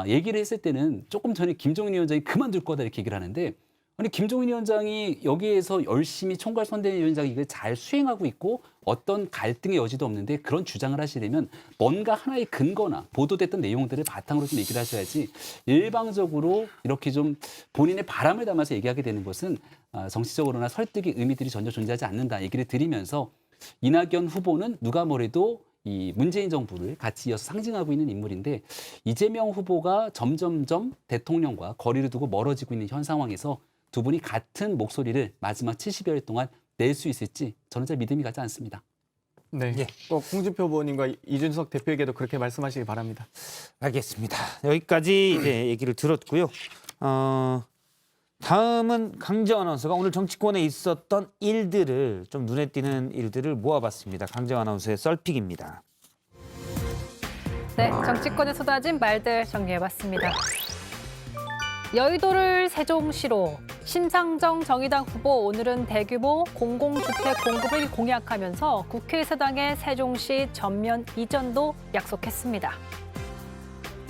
D: 얘기를 했을 때는 조금 전에 김종인 위원장이 그만둘 거다 이렇게 얘기를 하는데 아니 김종인 위원장이 여기에서 열심히 총괄 선대위원장이 이걸 잘 수행하고 있고 어떤 갈등의 여지도 없는데 그런 주장을 하시려면 뭔가 하나의 근거나 보도됐던 내용들을 바탕으로 좀 얘기를 하셔야지 일방적으로 이렇게 좀 본인의 바람을 담아서 얘기하게 되는 것은 정치적으로나 설득의 의미들이 전혀 존재하지 않는다 얘기를 드리면서 이낙연 후보는 누가 뭐래도 이 문재인 정부를 같이 이어서 상징하고 있는 인물인데 이재명 후보가 점점점 대통령과 거리를 두고 멀어지고 있는 현 상황에서 두 분이 같은 목소리를 마지막 70여일 동안 낼 수 있을지 저는 잘 믿음이 가지 않습니다.
E: 네, 꼭 홍준표 후보님과 이준석 대표에게도 그렇게 말씀하시기 바랍니다.
A: 알겠습니다. 여기까지 이제 얘기를 들었고요. 다음은 강재원 아나운서가 오늘 정치권에 있었던 일들을 좀 눈에 띄는 일들을 모아봤습니다. 강재원 아나운서의 썰픽입니다.
C: 네, 정치권에 쏟아진 말들 정리해봤습니다. 여의도를 세종시로 심상정 정의당 후보 오늘은 대규모 공공주택 공급을 공약하면서 국회의사당의 세종시 전면 이전도 약속했습니다.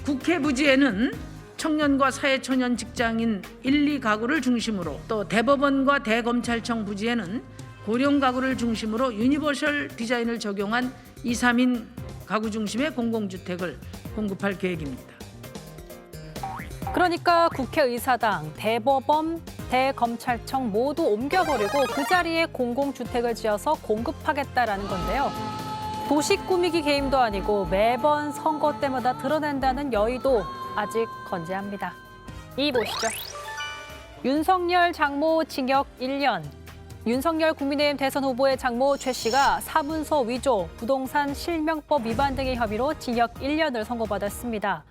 H: 국회 부지에는 청년과 사회초년 직장인 1, 2가구를 중심으로 또 대법원과 대검찰청 부지에는 고령 가구를 중심으로 유니버셜 디자인을 적용한 2, 3인 가구 중심의 공공주택을 공급할 계획입니다.
C: 그러니까 국회의사당, 대법원, 대검찰청 모두 옮겨버리고 그 자리에 공공주택을 지어서 공급하겠다라는 건데요. 도시 꾸미기 게임도 아니고 매번 선거 때마다 드러낸다는 여의도 아직 건재합니다. 이 보시죠. 윤석열 장모 징역 1년. 윤석열 국민의힘 대선 후보의 장모 최 씨가 사문서 위조, 부동산 실명법 위반 등의 혐의로 징역 1년을 선고받았습니다.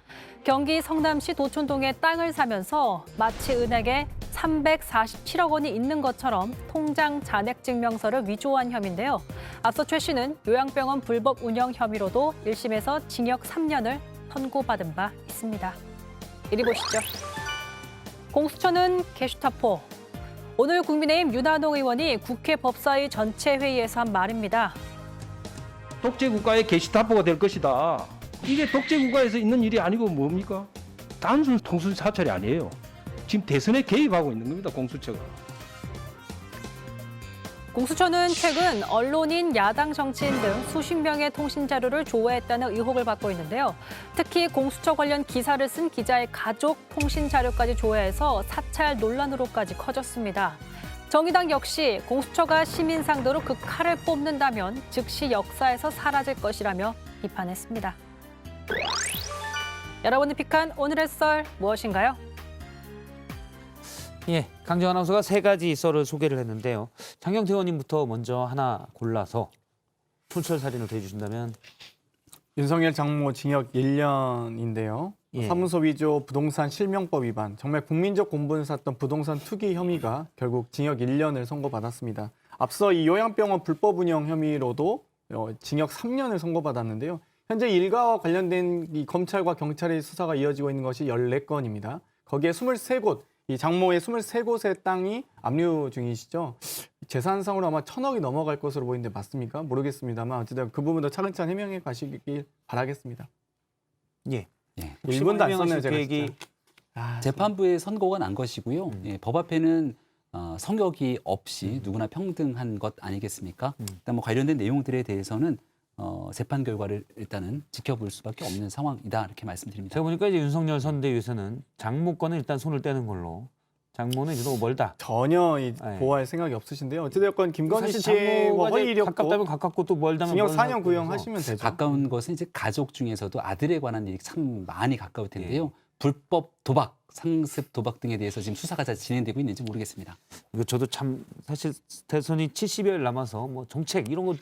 C: 경기 성남시 도촌동에 땅을 사면서 마치 은행에 347억 원이 있는 것처럼 통장 잔액증명서를 위조한 혐의인데요. 앞서 최 씨는 요양병원 불법 운영 혐의로도 1심에서 징역 3년을 선고받은 바 있습니다. 이리 보시죠. 공수처는 게슈타포. 오늘 국민의힘 윤한홍 의원이 국회 법사위 전체 회의에서 한 말입니다.
I: 독재 국가의 게시타포가 될 것이다. 이게 독재 국가에서 있는 일이 아니고 뭡니까? 단순 통수 사찰이 아니에요. 지금 대선에 개입하고 있는 겁니다, 공수처가.
C: 공수처는 최근 언론인, 야당 정치인 등 수십 명의 통신 자료를 조회했다는 의혹을 받고 있는데요. 특히 공수처 관련 기사를 쓴 기자의 가족 통신 자료까지 조회해서 사찰 논란으로까지 커졌습니다. 정의당 역시 공수처가 시민 상대로 그 칼을 뽑는다면 즉시 역사에서 사라질 것이라며 비판했습니다. 여러분이 픽한 오늘의 썰 무엇인가요?
A: 예, 강정 아나운서가 세 가지 썰을 소개를 했는데요. 장경태 의원님부터 먼저 하나 골라서 촌철살인을 해주신다면.
E: 윤석열 장모 징역 1년인데요.
A: 예.
E: 사문서 위조, 부동산 실명법 위반, 정말 국민적 공분을 샀던 부동산 투기 혐의가 결국 징역 1년을 선고받았습니다. 앞서 이 요양병원 불법 운영 혐의로도 징역 3년을 선고받았는데요. 현재 일가와 관련된 이 검찰과 경찰의 수사가 이어지고 있는 것이 14건입니다. 거기에 23곳, 이 장모의 23곳의 땅이 압류 중이시죠. 재산상으로 아마 1,000억이 넘어갈 것으로 보이는데 맞습니까? 모르겠습니다만 어쨌든 그 부분도 차근차근 해명해 가시길 바라겠습니다.
A: 예.
D: 예.
E: 1분도 안 썼네요,
A: 해명하실
E: 제가
A: 계획이
E: 진짜.
D: 재판부의 선고가 난 것이고요. 예, 법 앞에는 성격이 없이 누구나 평등한 것 아니겠습니까? 일단 뭐 관련된 내용들에 대해서는 재판 결과를 일단은 지켜볼 수밖에 없는 상황이다 이렇게 말씀드립니다.
A: 제가 보니까 이제 윤석열 선대위에서는 장모권은 일단 손을 떼는 걸로. 장모는 이제 너무 멀다.
E: 전혀
A: 네.
E: 보호할 생각이 없으신데요. 어찌됐건 김건희
A: 사실
E: 씨의 뭐
A: 장모가 이제
E: 허위 이력도
A: 가깝다면 가깝고 또 멀다면
E: 징역
A: 먼
E: 4년
A: 상태에서
E: 구형하시면 되죠.
D: 가까운 것은 이제 가족 중에서도 아들에 관한 일이 참 많이 가까울
A: 예.
D: 텐데요. 불법 도박, 상습 도박 등에 대해서 지금 수사가 잘 진행되고 있는지 모르겠습니다.
A: 이거 저도 참 사실 대선이 70여일 남아서 뭐 정책 이런 거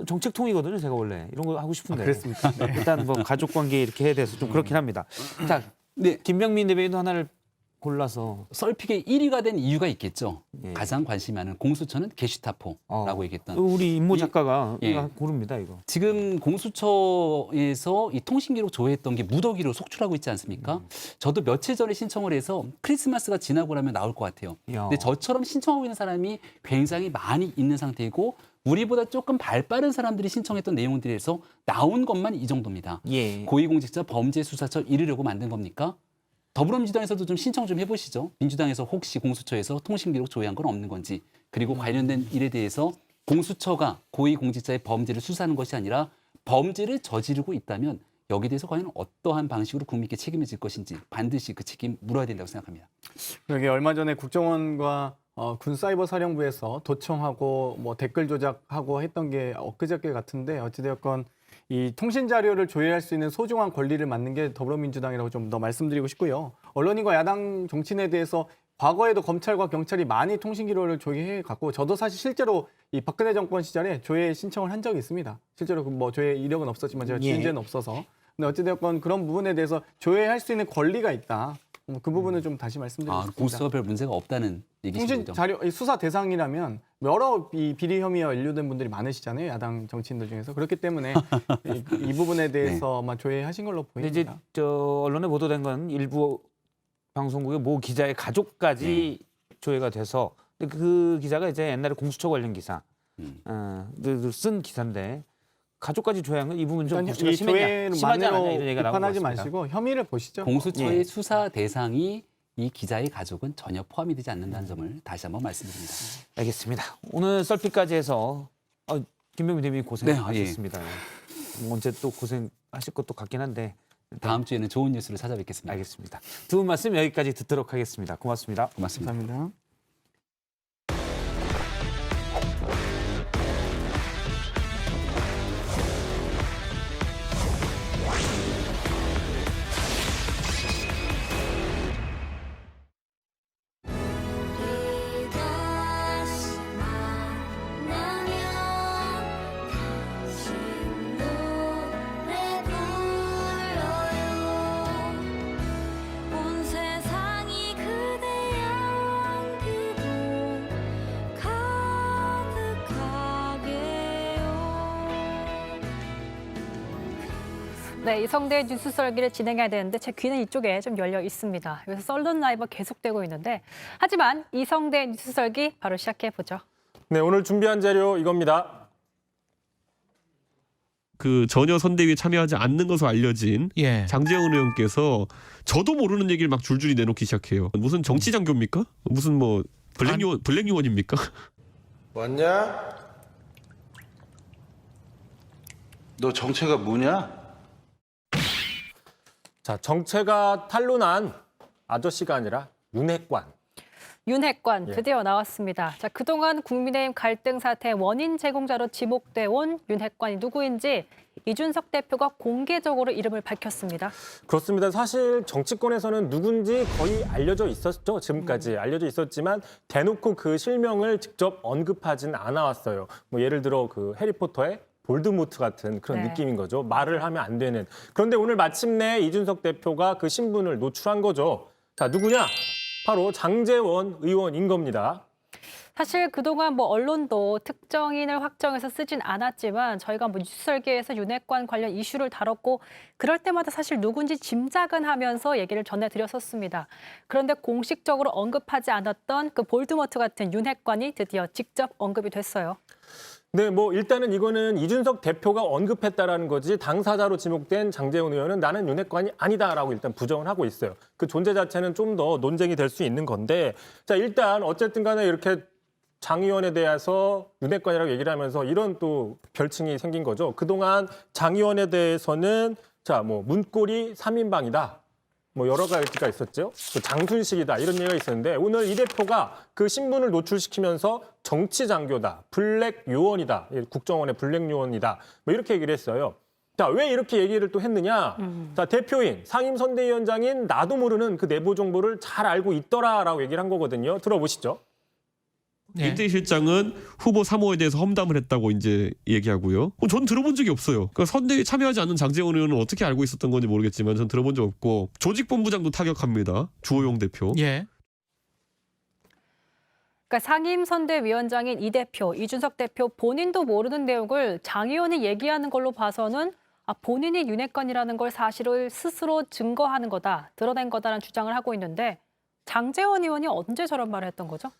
A: 정책통이거든요. 제가 원래 이런 거 하고 싶은데.
E: 그랬습니까? 네.
A: 일단 뭐 가족 관계 이렇게 해야 돼서 좀 그렇긴 합니다. 자,
D: 네.
A: 김병민 대변인도 하나를 골라서
D: 썰픽의 1위가 된 이유가 있겠죠.
A: 예.
D: 가장 관심이 많은 공수처는 게슈타포라고 얘기했던.
A: 우리 임모 작가가
D: 예.
A: 이거 고릅니다 이거.
D: 지금 공수처에서 이 통신기록 조회했던 게 무더기로 속출하고 있지 않습니까? 저도 며칠 전에 신청을 해서 크리스마스가 지나고 나면 나올 것 같아요.
A: 야.
D: 근데 저처럼 신청하고 있는 사람이 굉장히 많이 있는 상태이고 우리보다 조금 발빠른 사람들이 신청했던 내용들에서 나온 것만 이 정도입니다.
A: 예.
D: 고위공직자 범죄수사처 이르려고 만든 겁니까? 더불어민주당에서도 좀 신청 좀 해보시죠. 민주당에서 혹시 공수처에서 통신기록 조회한 건 없는 건지, 그리고 관련된 일에 대해서 공수처가 고위공직자의 범죄를 수사하는 것이 아니라 범죄를 저지르고 있다면 여기에 대해서 과연 어떠한 방식으로 국민께 책임을 질 것인지 반드시 그 책임 물어야 된다고 생각합니다.
E: 그러게 얼마 전에 국정원과 군사이버사령부에서 도청하고 뭐 댓글 조작하고 했던 게 엊그저께 같은데 어찌되었건 이 통신 자료를 조회할 수 있는 소중한 권리를 맡는 게 더불어민주당이라고 좀 더 말씀드리고 싶고요. 언론인과 야당 정치인에 대해서 과거에도 검찰과 경찰이 많이 통신 기록을 조회해 갖고 저도 사실 실제로 이 박근혜 정권 시절에 조회 신청을 한 적이 있습니다. 실제로 뭐 조회 이력은 없었지만 제가 취재는 없어서. 근데 어찌되었건 그런 부분에 대해서 조회할 수 있는 권리가 있다. 그 부분을 좀 다시 말씀드리고 싶습니다.
D: 공수처가 별 문제가 없다는 얘기신
E: 통신
D: 거죠?
E: 자료 이 수사 대상이라면 여러 이 비리 혐의와 연루된 분들이 많으시잖아요. 야당 정치인들 중에서 그렇기 때문에 이 부분에 대해서만 조회하신 걸로
A: 근데 이제
E: 보입니다.
A: 저 언론에 보도된 건 일부 방송국의 모 기자의 가족까지 조회가 돼서 근데 그 기자가 이제 옛날에 공수처 관련 기사 쓴 기사인데 가족까지 조회한 건 이 부분 좀
E: 일단 이 조회는
A: 심하지 않았냐
E: 만으로
A: 이런 얘기가 나온 것
E: 비판하지
A: 같습니다.
E: 마시고 혐의를 보시죠.
D: 공수처의
A: 예.
D: 수사 대상이 이 기자의 가족은 전혀 포함이 되지 않는다는 점을 다시 한번 말씀드립니다.
A: 알겠습니다. 오늘 썰피까지 해서 김병민 대변인
D: 네,
A: 고생하셨습니다. 언제 또 고생하실 것도 같긴 한데
D: 다음 주에는 좋은 뉴스를 찾아뵙겠습니다.
A: 알겠습니다. 두 분 말씀 여기까지 듣도록 하겠습니다. 고맙습니다.
D: 고맙습니다.
E: 감사합니다.
C: 네, 이성대 뉴스 썰기를 진행해야 되는데 제 귀는 이쪽에 좀 열려 있습니다. 여기서 썰던 라이브가 계속되고 있는데 하지만 이성대 뉴스 썰기 바로 시작해 보죠.
B: 네, 오늘 준비한 자료 이겁니다.
J: 그 전혀 선대위에 참여하지 않는 것으로 알려진 장제원 의원께서 저도 모르는 얘기를 막 줄줄이 내놓기 시작해요. 무슨 정치 장교입니까? 무슨 뭐 블랙 요원입니까?
K: 왔냐? 너 정체가 뭐냐?
B: 자, 정체가 탄로난 아저씨가 아니라 윤핵관.
C: 윤핵관 드디어 나왔습니다. 자, 그동안 국민의힘 갈등 사태의 원인 제공자로 지목돼 온 윤핵관이 누구인지 이준석 대표가 공개적으로 이름을 밝혔습니다.
B: 그렇습니다. 사실 정치권에서는 누군지 거의 알려져 있었죠. 지금까지 알려져 있었지만 대놓고 그 실명을 직접 언급하진 않아왔어요. 뭐 예를 들어 그 해리포터의 볼드모트 같은 그런 느낌인 거죠. 말을 하면 안 되는. 그런데 오늘 마침내 이준석 대표가 그 신분을 노출한 거죠. 자, 누구냐? 바로 장제원 의원인 겁니다.
C: 사실 그동안 뭐 언론도 특정인을 확정해서 쓰진 않았지만 저희가 뭐 뉴스설계에서 윤핵관 관련 이슈를 다뤘고 그럴 때마다 사실 누군지 짐작은 하면서 얘기를 전해드렸었습니다. 그런데 공식적으로 언급하지 않았던 그 볼드모트 같은 윤핵관이 드디어 직접 언급이 됐어요.
B: 네, 뭐 일단은 이거는 이준석 대표가 언급했다라는 거지 당사자로 지목된 장제원 의원은 나는 윤핵관이 아니다라고 일단 부정을 하고 있어요. 그 존재 자체는 좀 더 논쟁이 될 수 있는 건데 자, 일단 어쨌든 간에 이렇게 장 의원에 대해서 윤핵관이라고 얘기를 하면서 이런 또 별칭이 생긴 거죠. 그동안 장 의원에 대해서는 자, 뭐 문고리 3인방이다. 뭐 여러 가지가 있었죠. 또 장순식이다 이런 얘기가 있었는데 오늘 이 대표가 그 신분을 노출시키면서 정치 장교다, 블랙 요원이다, 국정원의 블랙 요원이다 뭐 이렇게 얘기를 했어요. 자, 왜 이렇게 얘기를 또 했느냐? 자, 대표인 상임선대위원장인 나도 모르는 그 내부 정보를 잘 알고 있더라라고 얘기를 한 거거든요. 들어보시죠.
J: 임태희 실장은 후보 3호에 대해서 험담을 했다고 이제 얘기하고요. 전 들어본 적이 없어요. 그러니까 선대위 참여하지 않는 장제원 의원은 어떻게 알고 있었던 건지 모르겠지만 전 들어본 적 없고 조직본부장도 타격합니다. 주호영 대표.
C: 그러니까 상임선대위원장인 이 대표, 이준석 대표 본인도 모르는 내용을 장 의원이 얘기하는 걸로 봐서는 본인이 윤핵관이라는 걸 사실을 스스로 증거하는 거다, 드러낸 거다라는 주장을 하고 있는데 장제원 의원이 언제 저런 말을 했던 거죠?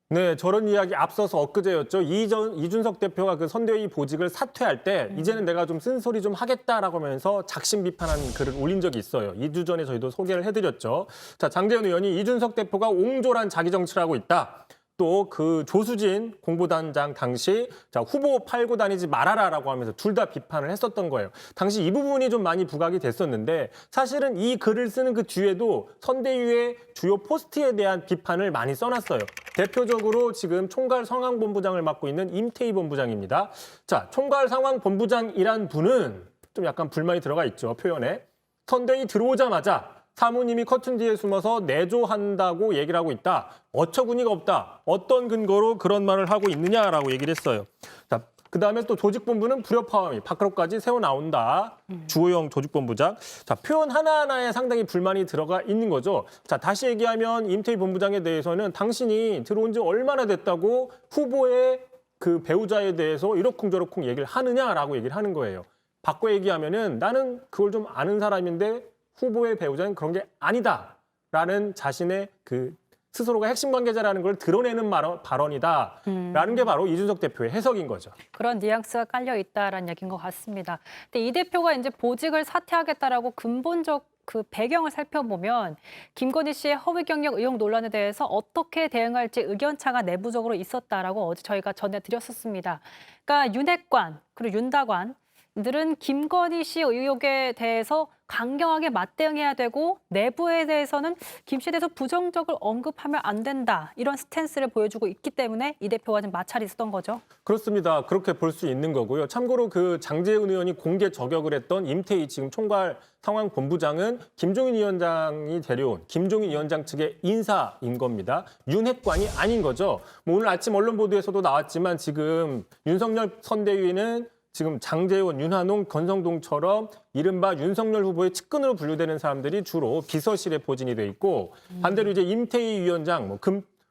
B: 네, 저런 이야기 앞서서 엊그제였죠. 이준석 대표가 그 선대위 보직을 사퇴할 때 이제는 내가 좀 쓴소리 좀 하겠다라고 하면서 작심 비판한 글을 올린 적이 있어요. 2주 전에 저희도 소개를 해드렸죠. 자, 장제원 의원이 이준석 대표가 옹졸한 자기 정치를 하고 있다. 또 그 조수진 공보단장 당시 자, 후보 팔고 다니지 말아라라고 하면서 둘 다 비판을 했었던 거예요. 당시 이 부분이 좀 많이 부각이 됐었는데 사실은 이 글을 쓰는 그 뒤에도 선대위의 주요 포스트에 대한 비판을 많이 써놨어요. 대표적으로 지금 총괄 상황본부장을 맡고 있는 임태희 본부장입니다. 자, 총괄 상황본부장이란 분은 좀 약간 불만이 들어가 있죠, 표현에. 선대위 들어오자마자 사모님이 커튼 뒤에 숨어서 내조한다고 얘기를 하고 있다. 어처구니가 없다. 어떤 근거로 그런 말을 하고 있느냐라고 얘기를 했어요. 자, 그다음에 또 조직본부는 불협화음이 밖으로까지 새어나온다. 주호영 조직본부장. 자, 표현 하나하나에 상당히 불만이 들어가 있는 거죠. 자, 다시 얘기하면 임태희 본부장에 대해서는 당신이 들어온 지 얼마나 됐다고 후보의 그 배우자에 대해서 이러쿵저러쿵 얘기를 하느냐라고 얘기를 하는 거예요. 바꿔 얘기하면은 나는 그걸 좀 아는 사람인데 후보의 배우자는 그런 게 아니다라는 자신의 그 스스로가 핵심 관계자라는 걸 드러내는 발언이다라는 게 바로 이준석 대표의 해석인 거죠.
C: 그런 뉘앙스가 깔려 있다라는 얘기인 것 같습니다. 근데 이 대표가 이제 보직을 사퇴하겠다라고 근본적 그 배경을 살펴보면 김건희 씨의 허위 경력 의혹 논란에 대해서 어떻게 대응할지 의견차가 내부적으로 있었다라고 어제 저희가 전해드렸었습니다. 그러니까 윤핵관 그리고 윤다관 들은 김건희 씨 의혹에 대해서 강경하게 맞대응해야 되고 내부에 대해서는 김 씨에 대해서 부정적으로 언급하면 안 된다. 이런 스탠스를 보여주고 있기 때문에 이 대표와 좀 마찰이 있었던 거죠.
B: 그렇습니다. 그렇게 볼 수 있는 거고요. 참고로 그 장제원 의원이 공개 저격을 했던 임태희 지금 총괄 상황본부장은 김종인 위원장이 데려온 김종인 위원장 측의 인사인 겁니다. 윤핵관이 아닌 거죠. 뭐 오늘 아침 언론 보도에서도 나왔지만 지금 윤석열 선대위는 지금 장제원, 윤한홍, 권성동처럼 이른바 윤석열 후보의 측근으로 분류되는 사람들이 주로 비서실에 포진이 돼 있고 반대로 이제 임태희 위원장, 뭐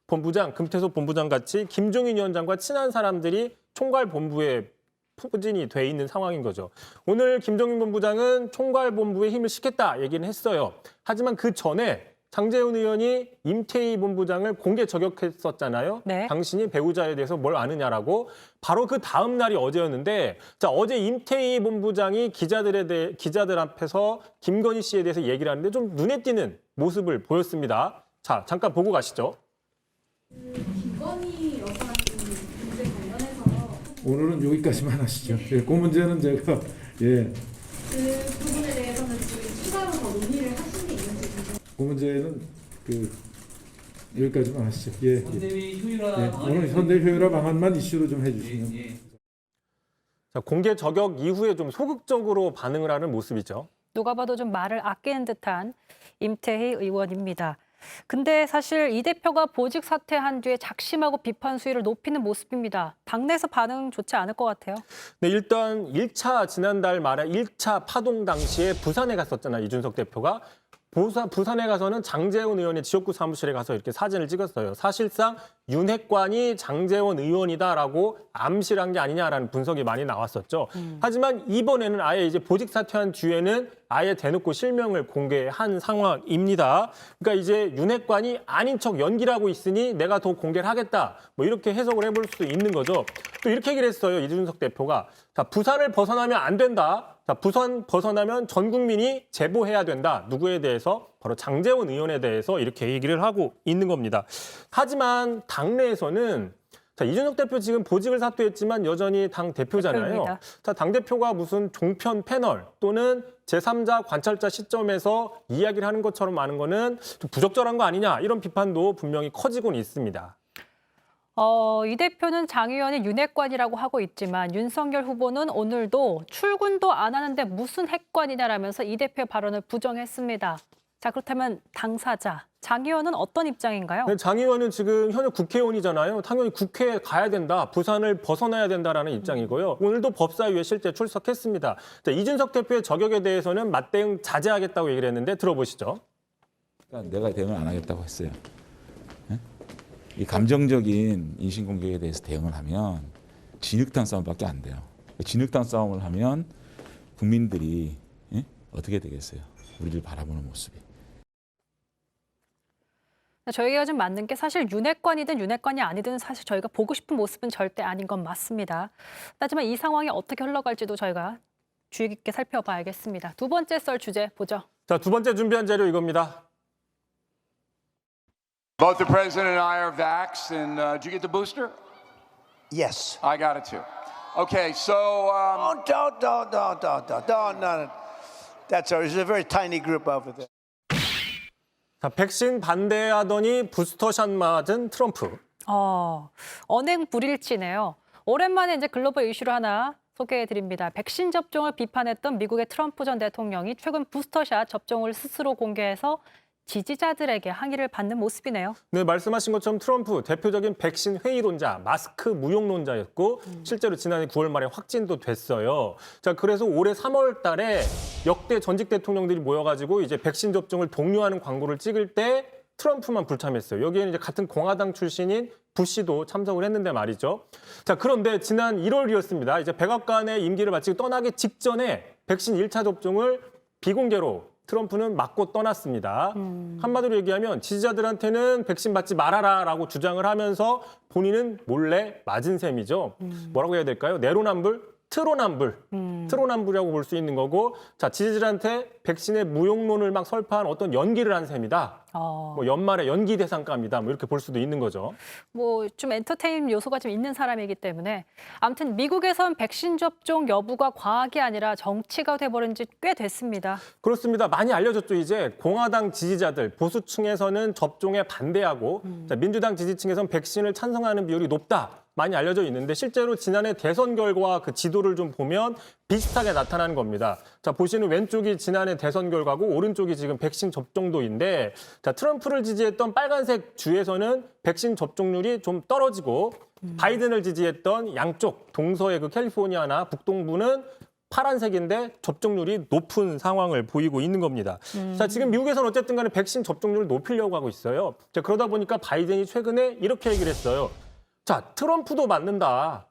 B: 본부장, 금태섭 본부장 같이 김종인 위원장과 친한 사람들이 총괄 본부에 포진이 돼 있는 상황인 거죠. 오늘 김정인 본부장은 총괄본부에 힘을 싣겠다 얘기는 했어요. 하지만 그 전에 장제원 의원이 임태희 본부장을 공개 저격했었잖아요.
C: 네.
B: 당신이 배우자에 대해서 뭘 아느냐라고. 바로 그 다음 날이 어제였는데, 자, 어제 임태희 본부장이 기자들 앞에서 김건희 씨에 대해서 얘기를 하는데 좀 눈에 띄는 모습을 보였습니다. 자, 잠깐 보고 가시죠.
L: 김건희 여사 문제 관련해서
F: 오늘은 여기까지만 하시죠. 예, 그 문제는 제가 예,
L: 그 부분에 대해서는 지금 추가로 더 논의를 하신 게 있는지
F: 그 문제는 여기까지만 하시죠. 예,
D: 선대위 효율화
F: 예, 오늘 현대 효율화 방안만 이슈로 좀 해주시면.
B: 자, 공개 저격 이후에 좀 소극적으로 반응을 하는 모습이죠.
C: 누가 봐도 좀 말을 아끼는 듯한 임태희 의원입니다. 근데 사실 이 대표가 보직 사퇴한 뒤에 작심하고 비판 수위를 높이는 모습입니다. 당내에서 반응 좋지 않을 것 같아요.
B: 네, 일단 지난달 말에 1차 파동 당시에 부산에 갔었잖아요. 이준석 대표가. 부산에 가서는 장제원 의원의 지역구 사무실에 가서 이렇게 사진을 찍었어요. 사실상 윤핵관이 장제원 의원이다라고 암시를 한 게 아니냐라는 분석이 많이 나왔었죠. 하지만 이번에는 아예 이제 보직 사퇴한 뒤에는 아예 대놓고 실명을 공개한 상황입니다. 그러니까 이제 윤핵관이 아닌 척 연기를 하고 있으니 내가 더 공개를 하겠다. 뭐 이렇게 해석을 해볼 수도 있는 거죠. 또 이렇게 얘기를 했어요. 이준석 대표가. 자, 부산을 벗어나면 안 된다. 자, 부산 벗어나면 전 국민이 제보해야 된다. 누구에 대해서? 바로 장제원 의원에 대해서 이렇게 얘기를 하고 있는 겁니다. 하지만 당내에서는 자, 이준석 대표 지금 보직을 사퇴했지만 여전히 당 대표잖아요.
C: 대표입니다.
B: 자, 당 대표가 무슨 종편 패널 또는 제3자 관찰자 시점에서 이야기를 하는 것처럼 하는 거는 좀 부적절한 거 아니냐 이런 비판도 분명히 커지고는 있습니다.
C: 이 대표는 장 의원이 윤핵관이라고 하고 있지만 윤석열 후보는 오늘도 출근도 안 하는데 무슨 핵관이냐라면서 이 대표의 발언을 부정했습니다. 자, 그렇다면 당사자 장 의원은 어떤 입장인가요?
B: 네, 장 의원은 지금 현역 국회의원이잖아요. 당연히 국회에 가야 된다. 부산을 벗어나야 된다라는 입장이고요. 오늘도 법사위에 실제 출석했습니다. 자, 이준석 대표의 저격에 대해서는 맞대응 자제하겠다고 얘기를 했는데 들어보시죠.
M: 그러니까 내가 대응을 안 하겠다고 했어요. 네? 이 감정적인 인신공격에 대해서 대응을 하면 진흙탕 싸움밖에 안 돼요. 진흙탕 싸움을 하면 국민들이 어떻게 되겠어요? 우리를 바라보는 모습이.
C: 저희가 좀 맞는 게 사실 윤핵관이든 윤핵관이 아니든 사실 저희가 보고 싶은 모습은 절대 아닌 건 맞습니다. 하지만 이 상황이 어떻게 흘러갈지도 저희가 주의 깊게 살펴봐야겠습니다. 두 번째 썰 주제 보죠.
B: 자, 두 번째 준비한 자료 이겁니다.
N: Both the president and I are vaxxed, and did you get the booster?
K: Yes.
N: I got it too. Okay, so
K: Don't. That's all. There's a very tiny group over there.
B: 자, 백신 반대하더니 부스터샷 맞은 트럼프.
C: 언행 불일치네요. 오랜만에 이제 글로벌 이슈를 하나 소개해드립니다. 백신 접종을 비판했던 미국의 트럼프 전 대통령이 최근 부스터샷 접종을 스스로 공개해서 지지자들에게 항의를 받는 모습이네요.
B: 네, 말씀하신 것처럼 트럼프 대표적인 백신 회의론자, 마스크 무용론자였고 실제로 지난해 9월 말에 확진도 됐어요. 자, 그래서 올해 3월 달에 역대 전직 대통령들이 모여가지고 이제 백신 접종을 독려하는 광고를 찍을 때 트럼프만 불참했어요. 여기에는 이제 같은 공화당 출신인 부시도 참석을 했는데 말이죠. 자, 그런데 지난 1월이었습니다. 이제 백악관의 임기를 마치고 떠나기 직전에 백신 1차 접종을 비공개로 트럼프는 맞고 떠났습니다. 한마디로 얘기하면 지지자들한테는 백신 맞지 말아라라고 주장을 하면서 본인은 몰래 맞은 셈이죠. 뭐라고 해야 될까요? 내로남불? 트로남불이라고 볼 수 있는 거고, 자, 지지자들한테 백신의 무용론을 막 설파한 어떤 연기를 한 셈이다. 뭐 연말에 연기 대상감이다. 뭐 이렇게 볼 수도 있는 거죠.
C: 뭐 좀 엔터테인 요소가 좀 있는 사람이기 때문에 아무튼 미국에선 백신 접종 여부가 과학이 아니라 정치가 돼버린 지 꽤 됐습니다.
B: 그렇습니다. 많이 알려졌죠. 이제 공화당 지지자들 보수층에서는 접종에 반대하고 자, 민주당 지지층에서는 백신을 찬성하는 비율이 높다. 많이 알려져 있는데 실제로 지난해 대선 결과와 그 지도를 좀 보면 비슷하게 나타나는 겁니다. 자, 보시는 왼쪽이 지난해 대선 결과고 오른쪽이 지금 백신 접종도인데 자, 트럼프를 지지했던 빨간색 주에서는 백신 접종률이 좀 떨어지고 바이든을 지지했던 양쪽 동서의 그 캘리포니아나 북동부는 파란색인데 접종률이 높은 상황을 보이고 있는 겁니다. 자, 지금 미국에서는 어쨌든 간에 백신 접종률을 높이려고 하고 있어요. 자, 그러다 보니까 바이든이 최근에 이렇게 얘기를 했어요. 자, 트럼프도 맞는다.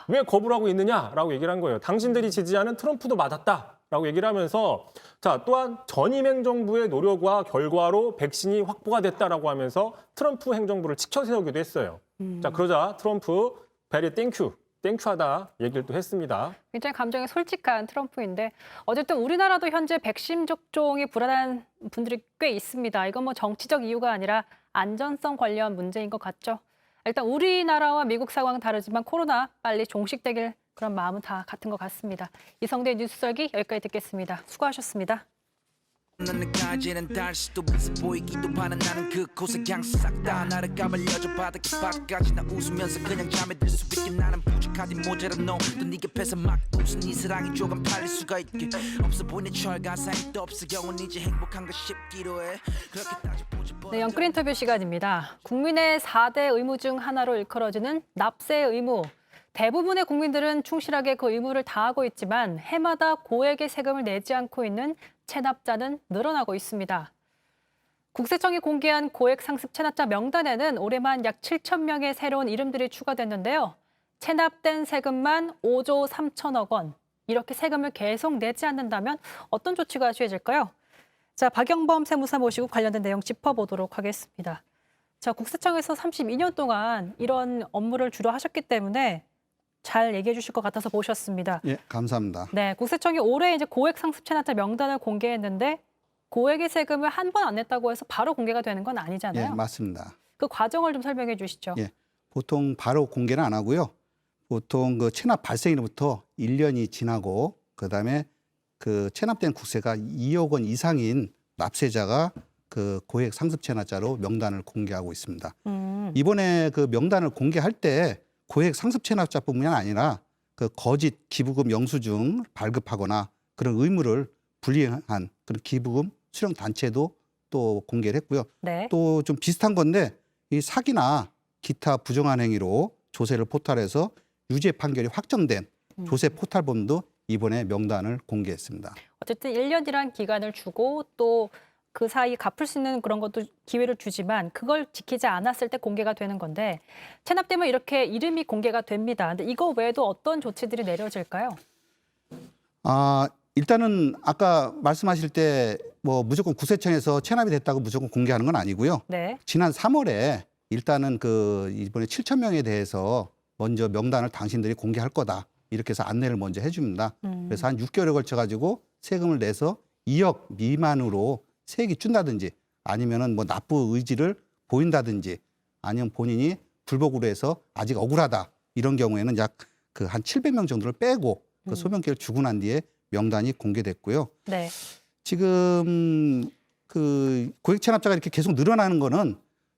B: 왜 거부를 하고 있느냐라고 얘기를 한 거예요. 당신들이 지지하는 트럼프도 맞았다라고 얘기를 하면서 자 또한 전임 행정부의 노력과 결과로 백신이 확보가 됐다라고 하면서 트럼프 행정부를 치켜 세우기도 했어요. 자 그러자 트럼프 베리 땡큐하다 얘기를 또 했습니다.
C: 굉장히 감정이 솔직한 트럼프인데 어쨌든 우리나라도 현재 백신 접종이 불안한 분들이 꽤 있습니다. 이건 뭐 정치적 이유가 아니라 안전성 관련 문제인 것 같죠. 일단 우리나라와 미국 상황은 다르지만 코로나 빨리 종식되길 그런 마음은 다 같은 것 같습니다. 이성대 뉴스설기 여기까지 듣겠습니다. 수고하셨습니다.
O: 나는 가지는 달수도 있어 보이기도 하는 나는 그곳에 그냥 싹다 나를 까발려줘 바닥에 바닥까지 나 웃으면서 그냥 잠에 들 수 있게 나는 부족하디 모자란 놈또 네 곁에서 막 웃은 네 사랑이 조금 팔릴 수가 있게 없어 보이는 철가상이 또 없어 영원이지 행복한가 싶기도 해 그렇게 따져보지
C: 네, 영끌 인터뷰 시간입니다. 국민의 4대 의무 중 하나로 일컬어지는 납세 의무. 대부분의 국민들은 충실하게 그 의무를 다하고 있지만 해마다 고액의 세금을 내지 않고 있는 체납자는 늘어나고 있습니다. 국세청이 공개한 고액 상습 체납자 명단에는 올해만 약 7천 명의 새로운 이름들이 추가됐는데요. 체납된 세금만 5조 3천억 원. 이렇게 세금을 계속 내지 않는다면 어떤 조치가 취해질까요? 자, 박영범 세무사 모시고 관련된 내용 짚어보도록 하겠습니다. 자, 국세청에서 32년 동안 이런 업무를 주로 하셨기 때문에 잘 얘기해 주실 것 같아서 모셨습니다.
P: 예, 감사합니다.
C: 네, 국세청이 올해 이제 고액 상습 체납자 명단을 공개했는데 고액의 세금을 한 번 안 냈다고 해서 바로 공개가 되는 건 아니잖아요.
P: 예, 맞습니다.
C: 그 과정을 좀 설명해 주시죠.
P: 예, 보통 바로 공개는 안 하고요. 보통 그 체납 발생일부터 1년이 지나고 그다음에 그 체납된 국세가 2억 원 이상인 납세자가 그 고액 상습 체납자로 명단을 공개하고 있습니다. 이번에 그 명단을 공개할 때 고액 상습 체납자뿐만이 아니라 그 거짓 기부금 영수증 발급하거나 그런 의무를 불이행한 그런 기부금 수령 단체도 또 공개를 했고요.
C: 네.
P: 또 좀 비슷한 건데 이 사기나 기타 부정한 행위로 조세를 포탈해서 유죄 판결이 확정된 조세 포탈범도 이번에 명단을 공개했습니다.
C: 어쨌든 1년이란 기간을 주고 또 그 사이 갚을 수 있는 그런 것도 기회를 주지만 그걸 지키지 않았을 때 공개가 되는 건데 체납되면 이렇게 이름이 공개가 됩니다. 근데 이거 외에도 어떤 조치들이 내려질까요?
P: 일단은 아까 말씀하실 때 뭐 무조건 국세청에서 체납이 됐다고 무조건 공개하는 건 아니고요.
C: 네.
P: 지난 3월에 일단은 그 이번에 7천 명에 대해서 먼저 명단을 당신들이 공개할 거다. 이렇게 해서 안내를 먼저 해줍니다. 그래서 한 6개월에 걸쳐 가지고 세금을 내서 2억 미만으로 세액이 준다든지 아니면은 뭐 납부 의지를 보인다든지 아니면 본인이 불복으로 해서 아직 억울하다 이런 경우에는 약 그 한 700명 정도를 빼고 그 소명기를 주고 난 뒤에 명단이 공개됐고요.
C: 네.
P: 지금 그 고액 체납자가 이렇게 계속 늘어나는 거는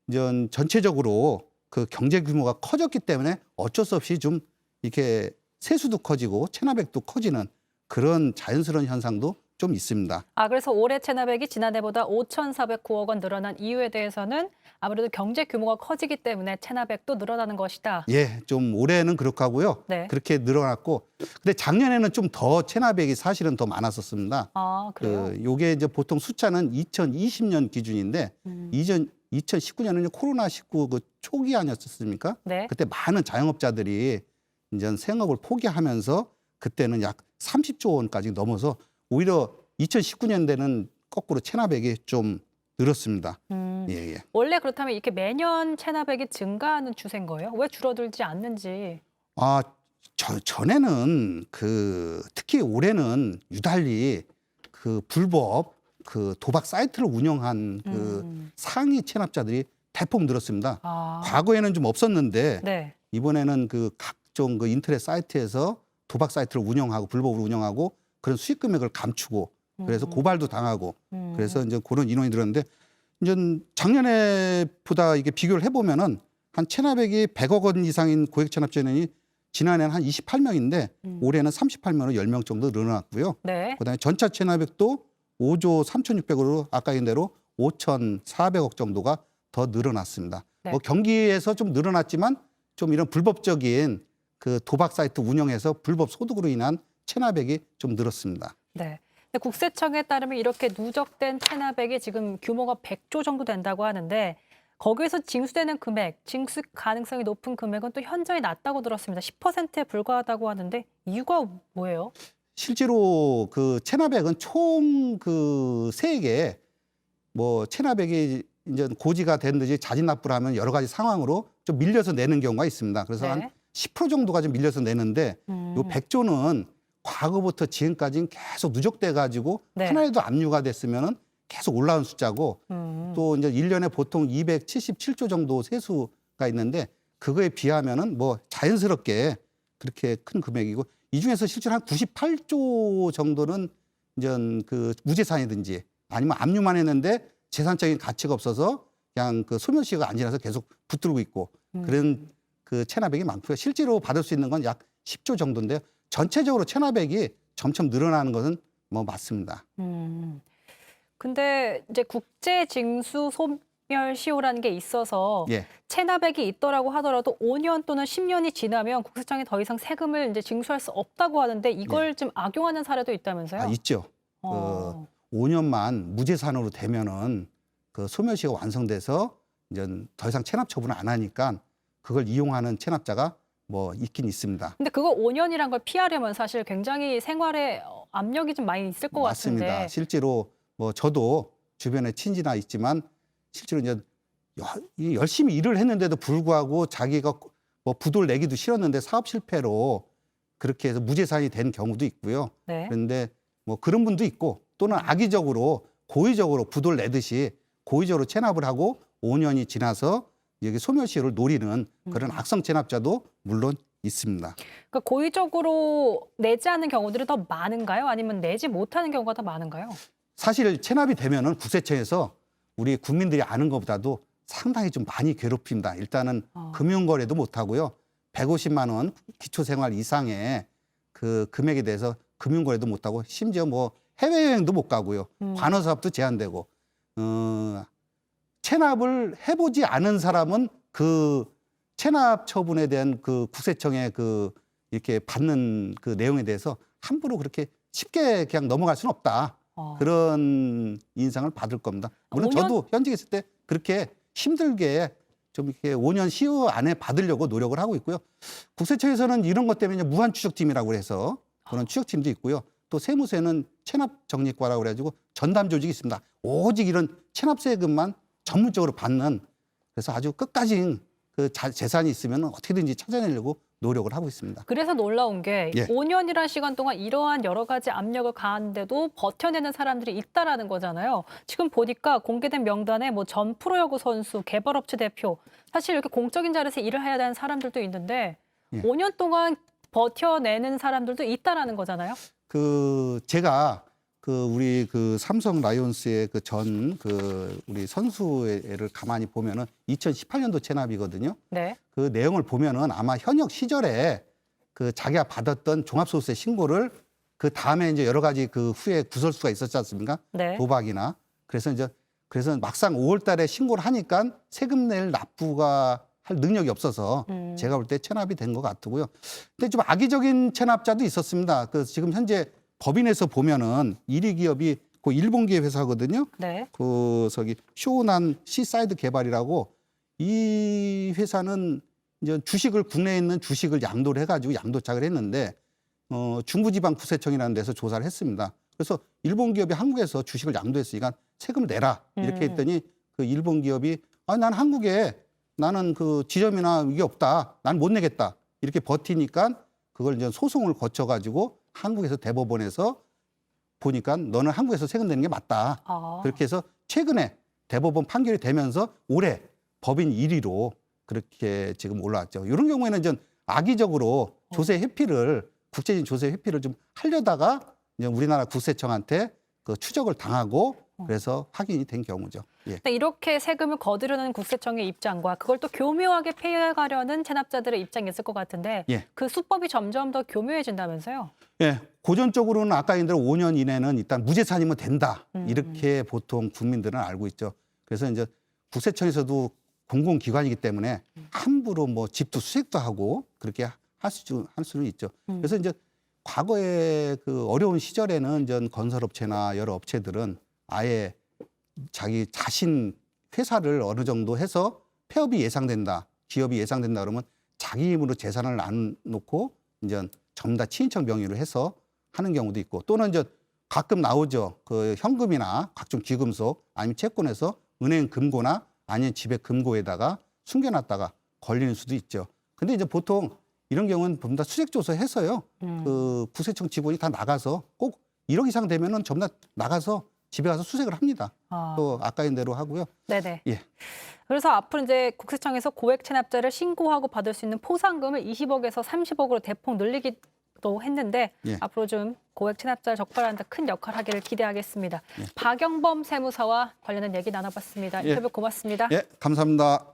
P: 이제 전체적으로 그 경제 규모가 커졌기 때문에 어쩔 수 없이 좀 이렇게 세수도 커지고 체납액도 커지는 그런 자연스러운 현상도 좀 있습니다.
C: 그래서 올해 체납액이 지난해보다 5,409억 원 늘어난 이유에 대해서는 아무래도 경제 규모가 커지기 때문에 체납액도 늘어나는 것이다.
P: 예, 좀 올해는 그렇게 하고요.
C: 네.
P: 그렇게 늘어났고, 근데 작년에는 좀 더 체납액이 사실은 더 많았었습니다.
C: 그래요?
P: 요게 이제 보통 숫자는 2020년 기준인데 2019년은 코로나19 그 초기 아니었습니까?
C: 네.
P: 그때 많은 자영업자들이 이제 생업을 포기하면서 그때는 약 30조 원까지 넘어서 오히려 2019년대는 거꾸로 체납액이 좀 늘었습니다. 예.
C: 원래 그렇다면 이렇게 매년 체납액이 증가하는 추세인 거예요? 왜 줄어들지 않는지?
P: 전에는 그 특히 올해는 유달리 그 불법 그 도박 사이트를 운영한 그 상위 체납자들이 대폭 늘었습니다. 과거에는 좀 없었는데
C: 네.
P: 이번에는 그 각종 그 인터넷 사이트에서 도박 사이트를 운영하고 불법으로 운영하고 그런 수익 금액을 감추고 그래서 고발도 당하고 그래서 이제 그런 인원이 늘었는데 이제 작년에보다 이게 비교를 해보면은 한 체납액이 100억 원 이상인 고액 체납자 인원이 지난해는 한 28명인데 올해는 38명으로 10명 정도 늘어났고요.
C: 네.
P: 그다음에 전체 체납액도 5조 3,600억으로 아까 얘기한 대로 5,400억 정도가 더 늘어났습니다.
C: 네.
P: 뭐 경기에서 좀 늘어났지만 좀 이런 불법적인 그 도박 사이트 운영에서 불법 소득으로 인한 체납액이 좀 늘었습니다.
C: 네. 근데 국세청에 따르면 이렇게 누적된 체납액이 지금 규모가 100조 정도 된다고 하는데 거기에서 징수되는 금액, 징수 가능성이 높은 금액은 또 현저히 낮다고 들었습니다. 10%에 불과하다고 하는데 이유가 뭐예요?
P: 실제로 그 체납액은 총 그 세액에 뭐 체납액이 이제 고지가 된 듯이 자진 납부를 하면 여러 가지 상황으로 좀 밀려서 내는 경우가 있습니다. 그래서
C: 네.
P: 한 10% 정도가 좀 밀려서 내는데 요 100조는 과거부터 지금까지는 계속 누적돼 가지고
C: 네.
P: 하나라도 압류가 됐으면은 계속 올라온 숫자고 또 이제 1년에 보통 277조 정도 세수가 있는데 그거에 비하면은 뭐 자연스럽게 그렇게 큰 금액이고 이 중에서 실제로 한 98조 정도는 이제 그 무재산이든지 아니면 압류만 했는데 재산적인 가치가 없어서 그냥 그 소멸시효가 안 지나서 계속 붙들고 있고 그런 그 체납액이 많고요. 실제로 받을 수 있는 건 약 10조 정도인데요. 전체적으로 체납액이 점점 늘어나는 것은 뭐 맞습니다.
C: 근데 이제 국제 징수 소멸 시효라는 게 있어서
P: 예.
C: 체납액이 있더라고 하더라도 5년 또는 10년이 지나면 국세청이 더 이상 세금을 이제 징수할 수 없다고 하는데 이걸 좀 악용하는 사례도 있다면서요?
P: 아, 있죠.
C: 어.
P: 그 5년만 무재산으로 되면은 그 소멸시효가 완성돼서 이제 더 이상 체납 처분을 안 하니까 그걸 이용하는 체납자가 뭐 있긴 있습니다.
C: 근데 그거 5년이란 걸 피하려면 사실 굉장히 생활에 압력이 좀 많이 있을 것
P: 맞습니다.
C: 같은데.
P: 실제로 뭐 저도 주변에 친지나 있지만 실제로 이제 열심히 일을 했는데도 불구하고 자기가 뭐 부도를 내기도 싫었는데 사업 실패로 그렇게 해서 무재산이 된 경우도 있고요.
C: 네.
P: 그런데 뭐 그런 분도 있고 또는 악의적으로 고의적으로 부도를 내듯이 고의적으로 체납을 하고 5년이 지나서 여기 소멸시효를 노리는 그런 악성 체납자도 물론 있습니다.
C: 그러니까 고의적으로 내지 않는 경우들이 더 많은가요? 아니면 내지 못하는 경우가 더 많은가요?
P: 사실 체납이 되면은 국세청에서 우리 국민들이 아는 것보다도 상당히 좀 많이 괴롭힙니다. 일단은 금융거래도 못 하고요. 150만 원 기초생활 이상의 그 금액에 대해서 금융거래도 못 하고 심지어 뭐 해외여행도 못 가고요. 관어사업도 제한되고 체납을 해보지 않은 사람은 그 체납 처분에 대한 그 국세청의 그 이렇게 받는 그 내용에 대해서 함부로 그렇게 쉽게 그냥 넘어갈 수는 없다. 그런 인상을 받을 겁니다. 물론
C: 5년?
P: 저도 현직에 있을 때 그렇게 힘들게 좀 이렇게 5년 시효 안에 받으려고 노력을 하고 있고요. 국세청에서는 이런 것 때문에 무한 추적팀이라고 해서 그런 추적팀도 있고요. 또 세무서에는 체납정리과라고 그래가지고 전담 조직이 있습니다. 오직 이런 체납세금만 전문적으로 받는 그래서 아주 끝까지 그 재산이 있으면 어떻게든지 찾아내려고 노력을 하고 있습니다.
C: 그래서 놀라운 게
P: 예.
C: 5년이라는 시간 동안 이러한 여러 가지 압력을 가하는데도 버텨내는 사람들이 있다라는 거잖아요. 지금 보니까 공개된 명단에 뭐 전 프로야구 선수, 개발업체 대표, 사실 이렇게 공적인 자리에서 일을 해야 되는 사람들도 있는데
P: 예.
C: 5년 동안 버텨내는 사람들도 있다라는 거잖아요.
P: 그 제가 그 우리 그 삼성 라이온스의 그 전 그 우리 선수를 가만히 보면은 2018년도 체납이거든요.
C: 네.
P: 그 내용을 보면은 아마 현역 시절에 그 자기가 받았던 종합소득세 신고를 그 다음에 이제 여러 가지 그 후에 구설수가 있었지 않습니까?
C: 네.
P: 도박이나 그래서 막상 5월달에 신고를 하니까 세금 낼 납부가 할 능력이 없어서 제가 볼 때 체납이 된 것 같고요. 근데 좀 악의적인 체납자도 있었습니다. 그 지금 현재 법인에서 보면은 1위 기업이 그 일본 기업 회사거든요.
C: 네.
P: 그 쇼난 시사이드 개발이라고 이 회사는 이제 주식을 국내에 있는 주식을 양도를 해가지고 양도착을 했는데 중부지방 국세청이라는 데서 조사를 했습니다. 그래서 일본 기업이 한국에서 주식을 양도했으니까 세금을 내라 이렇게 했더니 그 일본 기업이 난 한국에 나는 그 지점이나 이게 없다. 난 못 내겠다. 이렇게 버티니까 그걸 이제 소송을 거쳐가지고 한국에서 대법원에서 보니까 너는 한국에서 세금 내는 게 맞다. 그렇게 해서 최근에 대법원 판결이 되면서 올해 법인 1위로 그렇게 지금 올라왔죠. 이런 경우에는 좀 악의적으로 조세 회피를 국제적인 조세 회피를 좀 하려다가 이제 우리나라 국세청한테 그 추적을 당하고 그래서 확인이 된 경우죠. 예.
C: 근데 이렇게 세금을 거두려는 국세청의 입장과 그걸 또 교묘하게 피해가려는 체납자들의 입장이 있을 것 같은데
P: 예.
C: 그 수법이 점점 더 교묘해진다면서요?
P: 예, 고전적으로는 아까 얘기한 대로 5년 이내는 일단 무재산이면 된다. 이렇게 보통 국민들은 알고 있죠. 그래서 이제 국세청에서도 공공기관이기 때문에 함부로 뭐 집도 수색도 하고 그렇게 할 수는 있죠. 그래서 이제 과거에 그 어려운 시절에는 전 건설업체나 여러 업체들은 아예 자기 자신 회사를 어느 정도 해서 폐업이 예상된다, 기업이 예상된다 그러면 자기 힘으로 재산을 나눠놓고 이제 전부 다 친인척 명의로 해서 하는 경우도 있고, 또는 이제 가끔 나오죠. 그 현금이나 각종 기금속 아니면 채권에서 은행 금고나 아니면 집에 금고에다가 숨겨놨다가 걸리는 수도 있죠. 근데 이제 보통 이런 경우는 전부 다 수색조사 해서요. 그 국세청 직원이 다 나가서 꼭 1억 이상 되면은 전부 다 나가서 집에 가서 수색을 합니다. 또 아까인 대로 하고요.
C: 네네.
P: 예.
C: 그래서 앞으로 이제 국세청에서 고액 체납자를 신고하고 받을 수 있는 포상금을 20억에서 30억으로 대폭 늘리기도 했는데
P: 예.
C: 앞으로 좀 고액 체납자를 적발하는 데 큰 역할을 하기를 기대하겠습니다. 박영범 세무사와 관련된 얘기 나눠봤습니다. 인터뷰 고맙습니다.
P: 예, 감사합니다.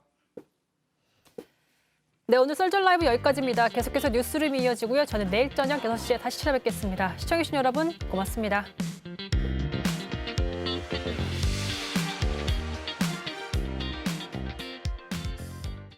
C: 네, 오늘 썰전 라이브 여기까지입니다. 계속해서 뉴스룸이 이어지고요. 저는 내일 저녁 6시에 다시 찾아뵙겠습니다. 시청해주신 여러분 고맙습니다.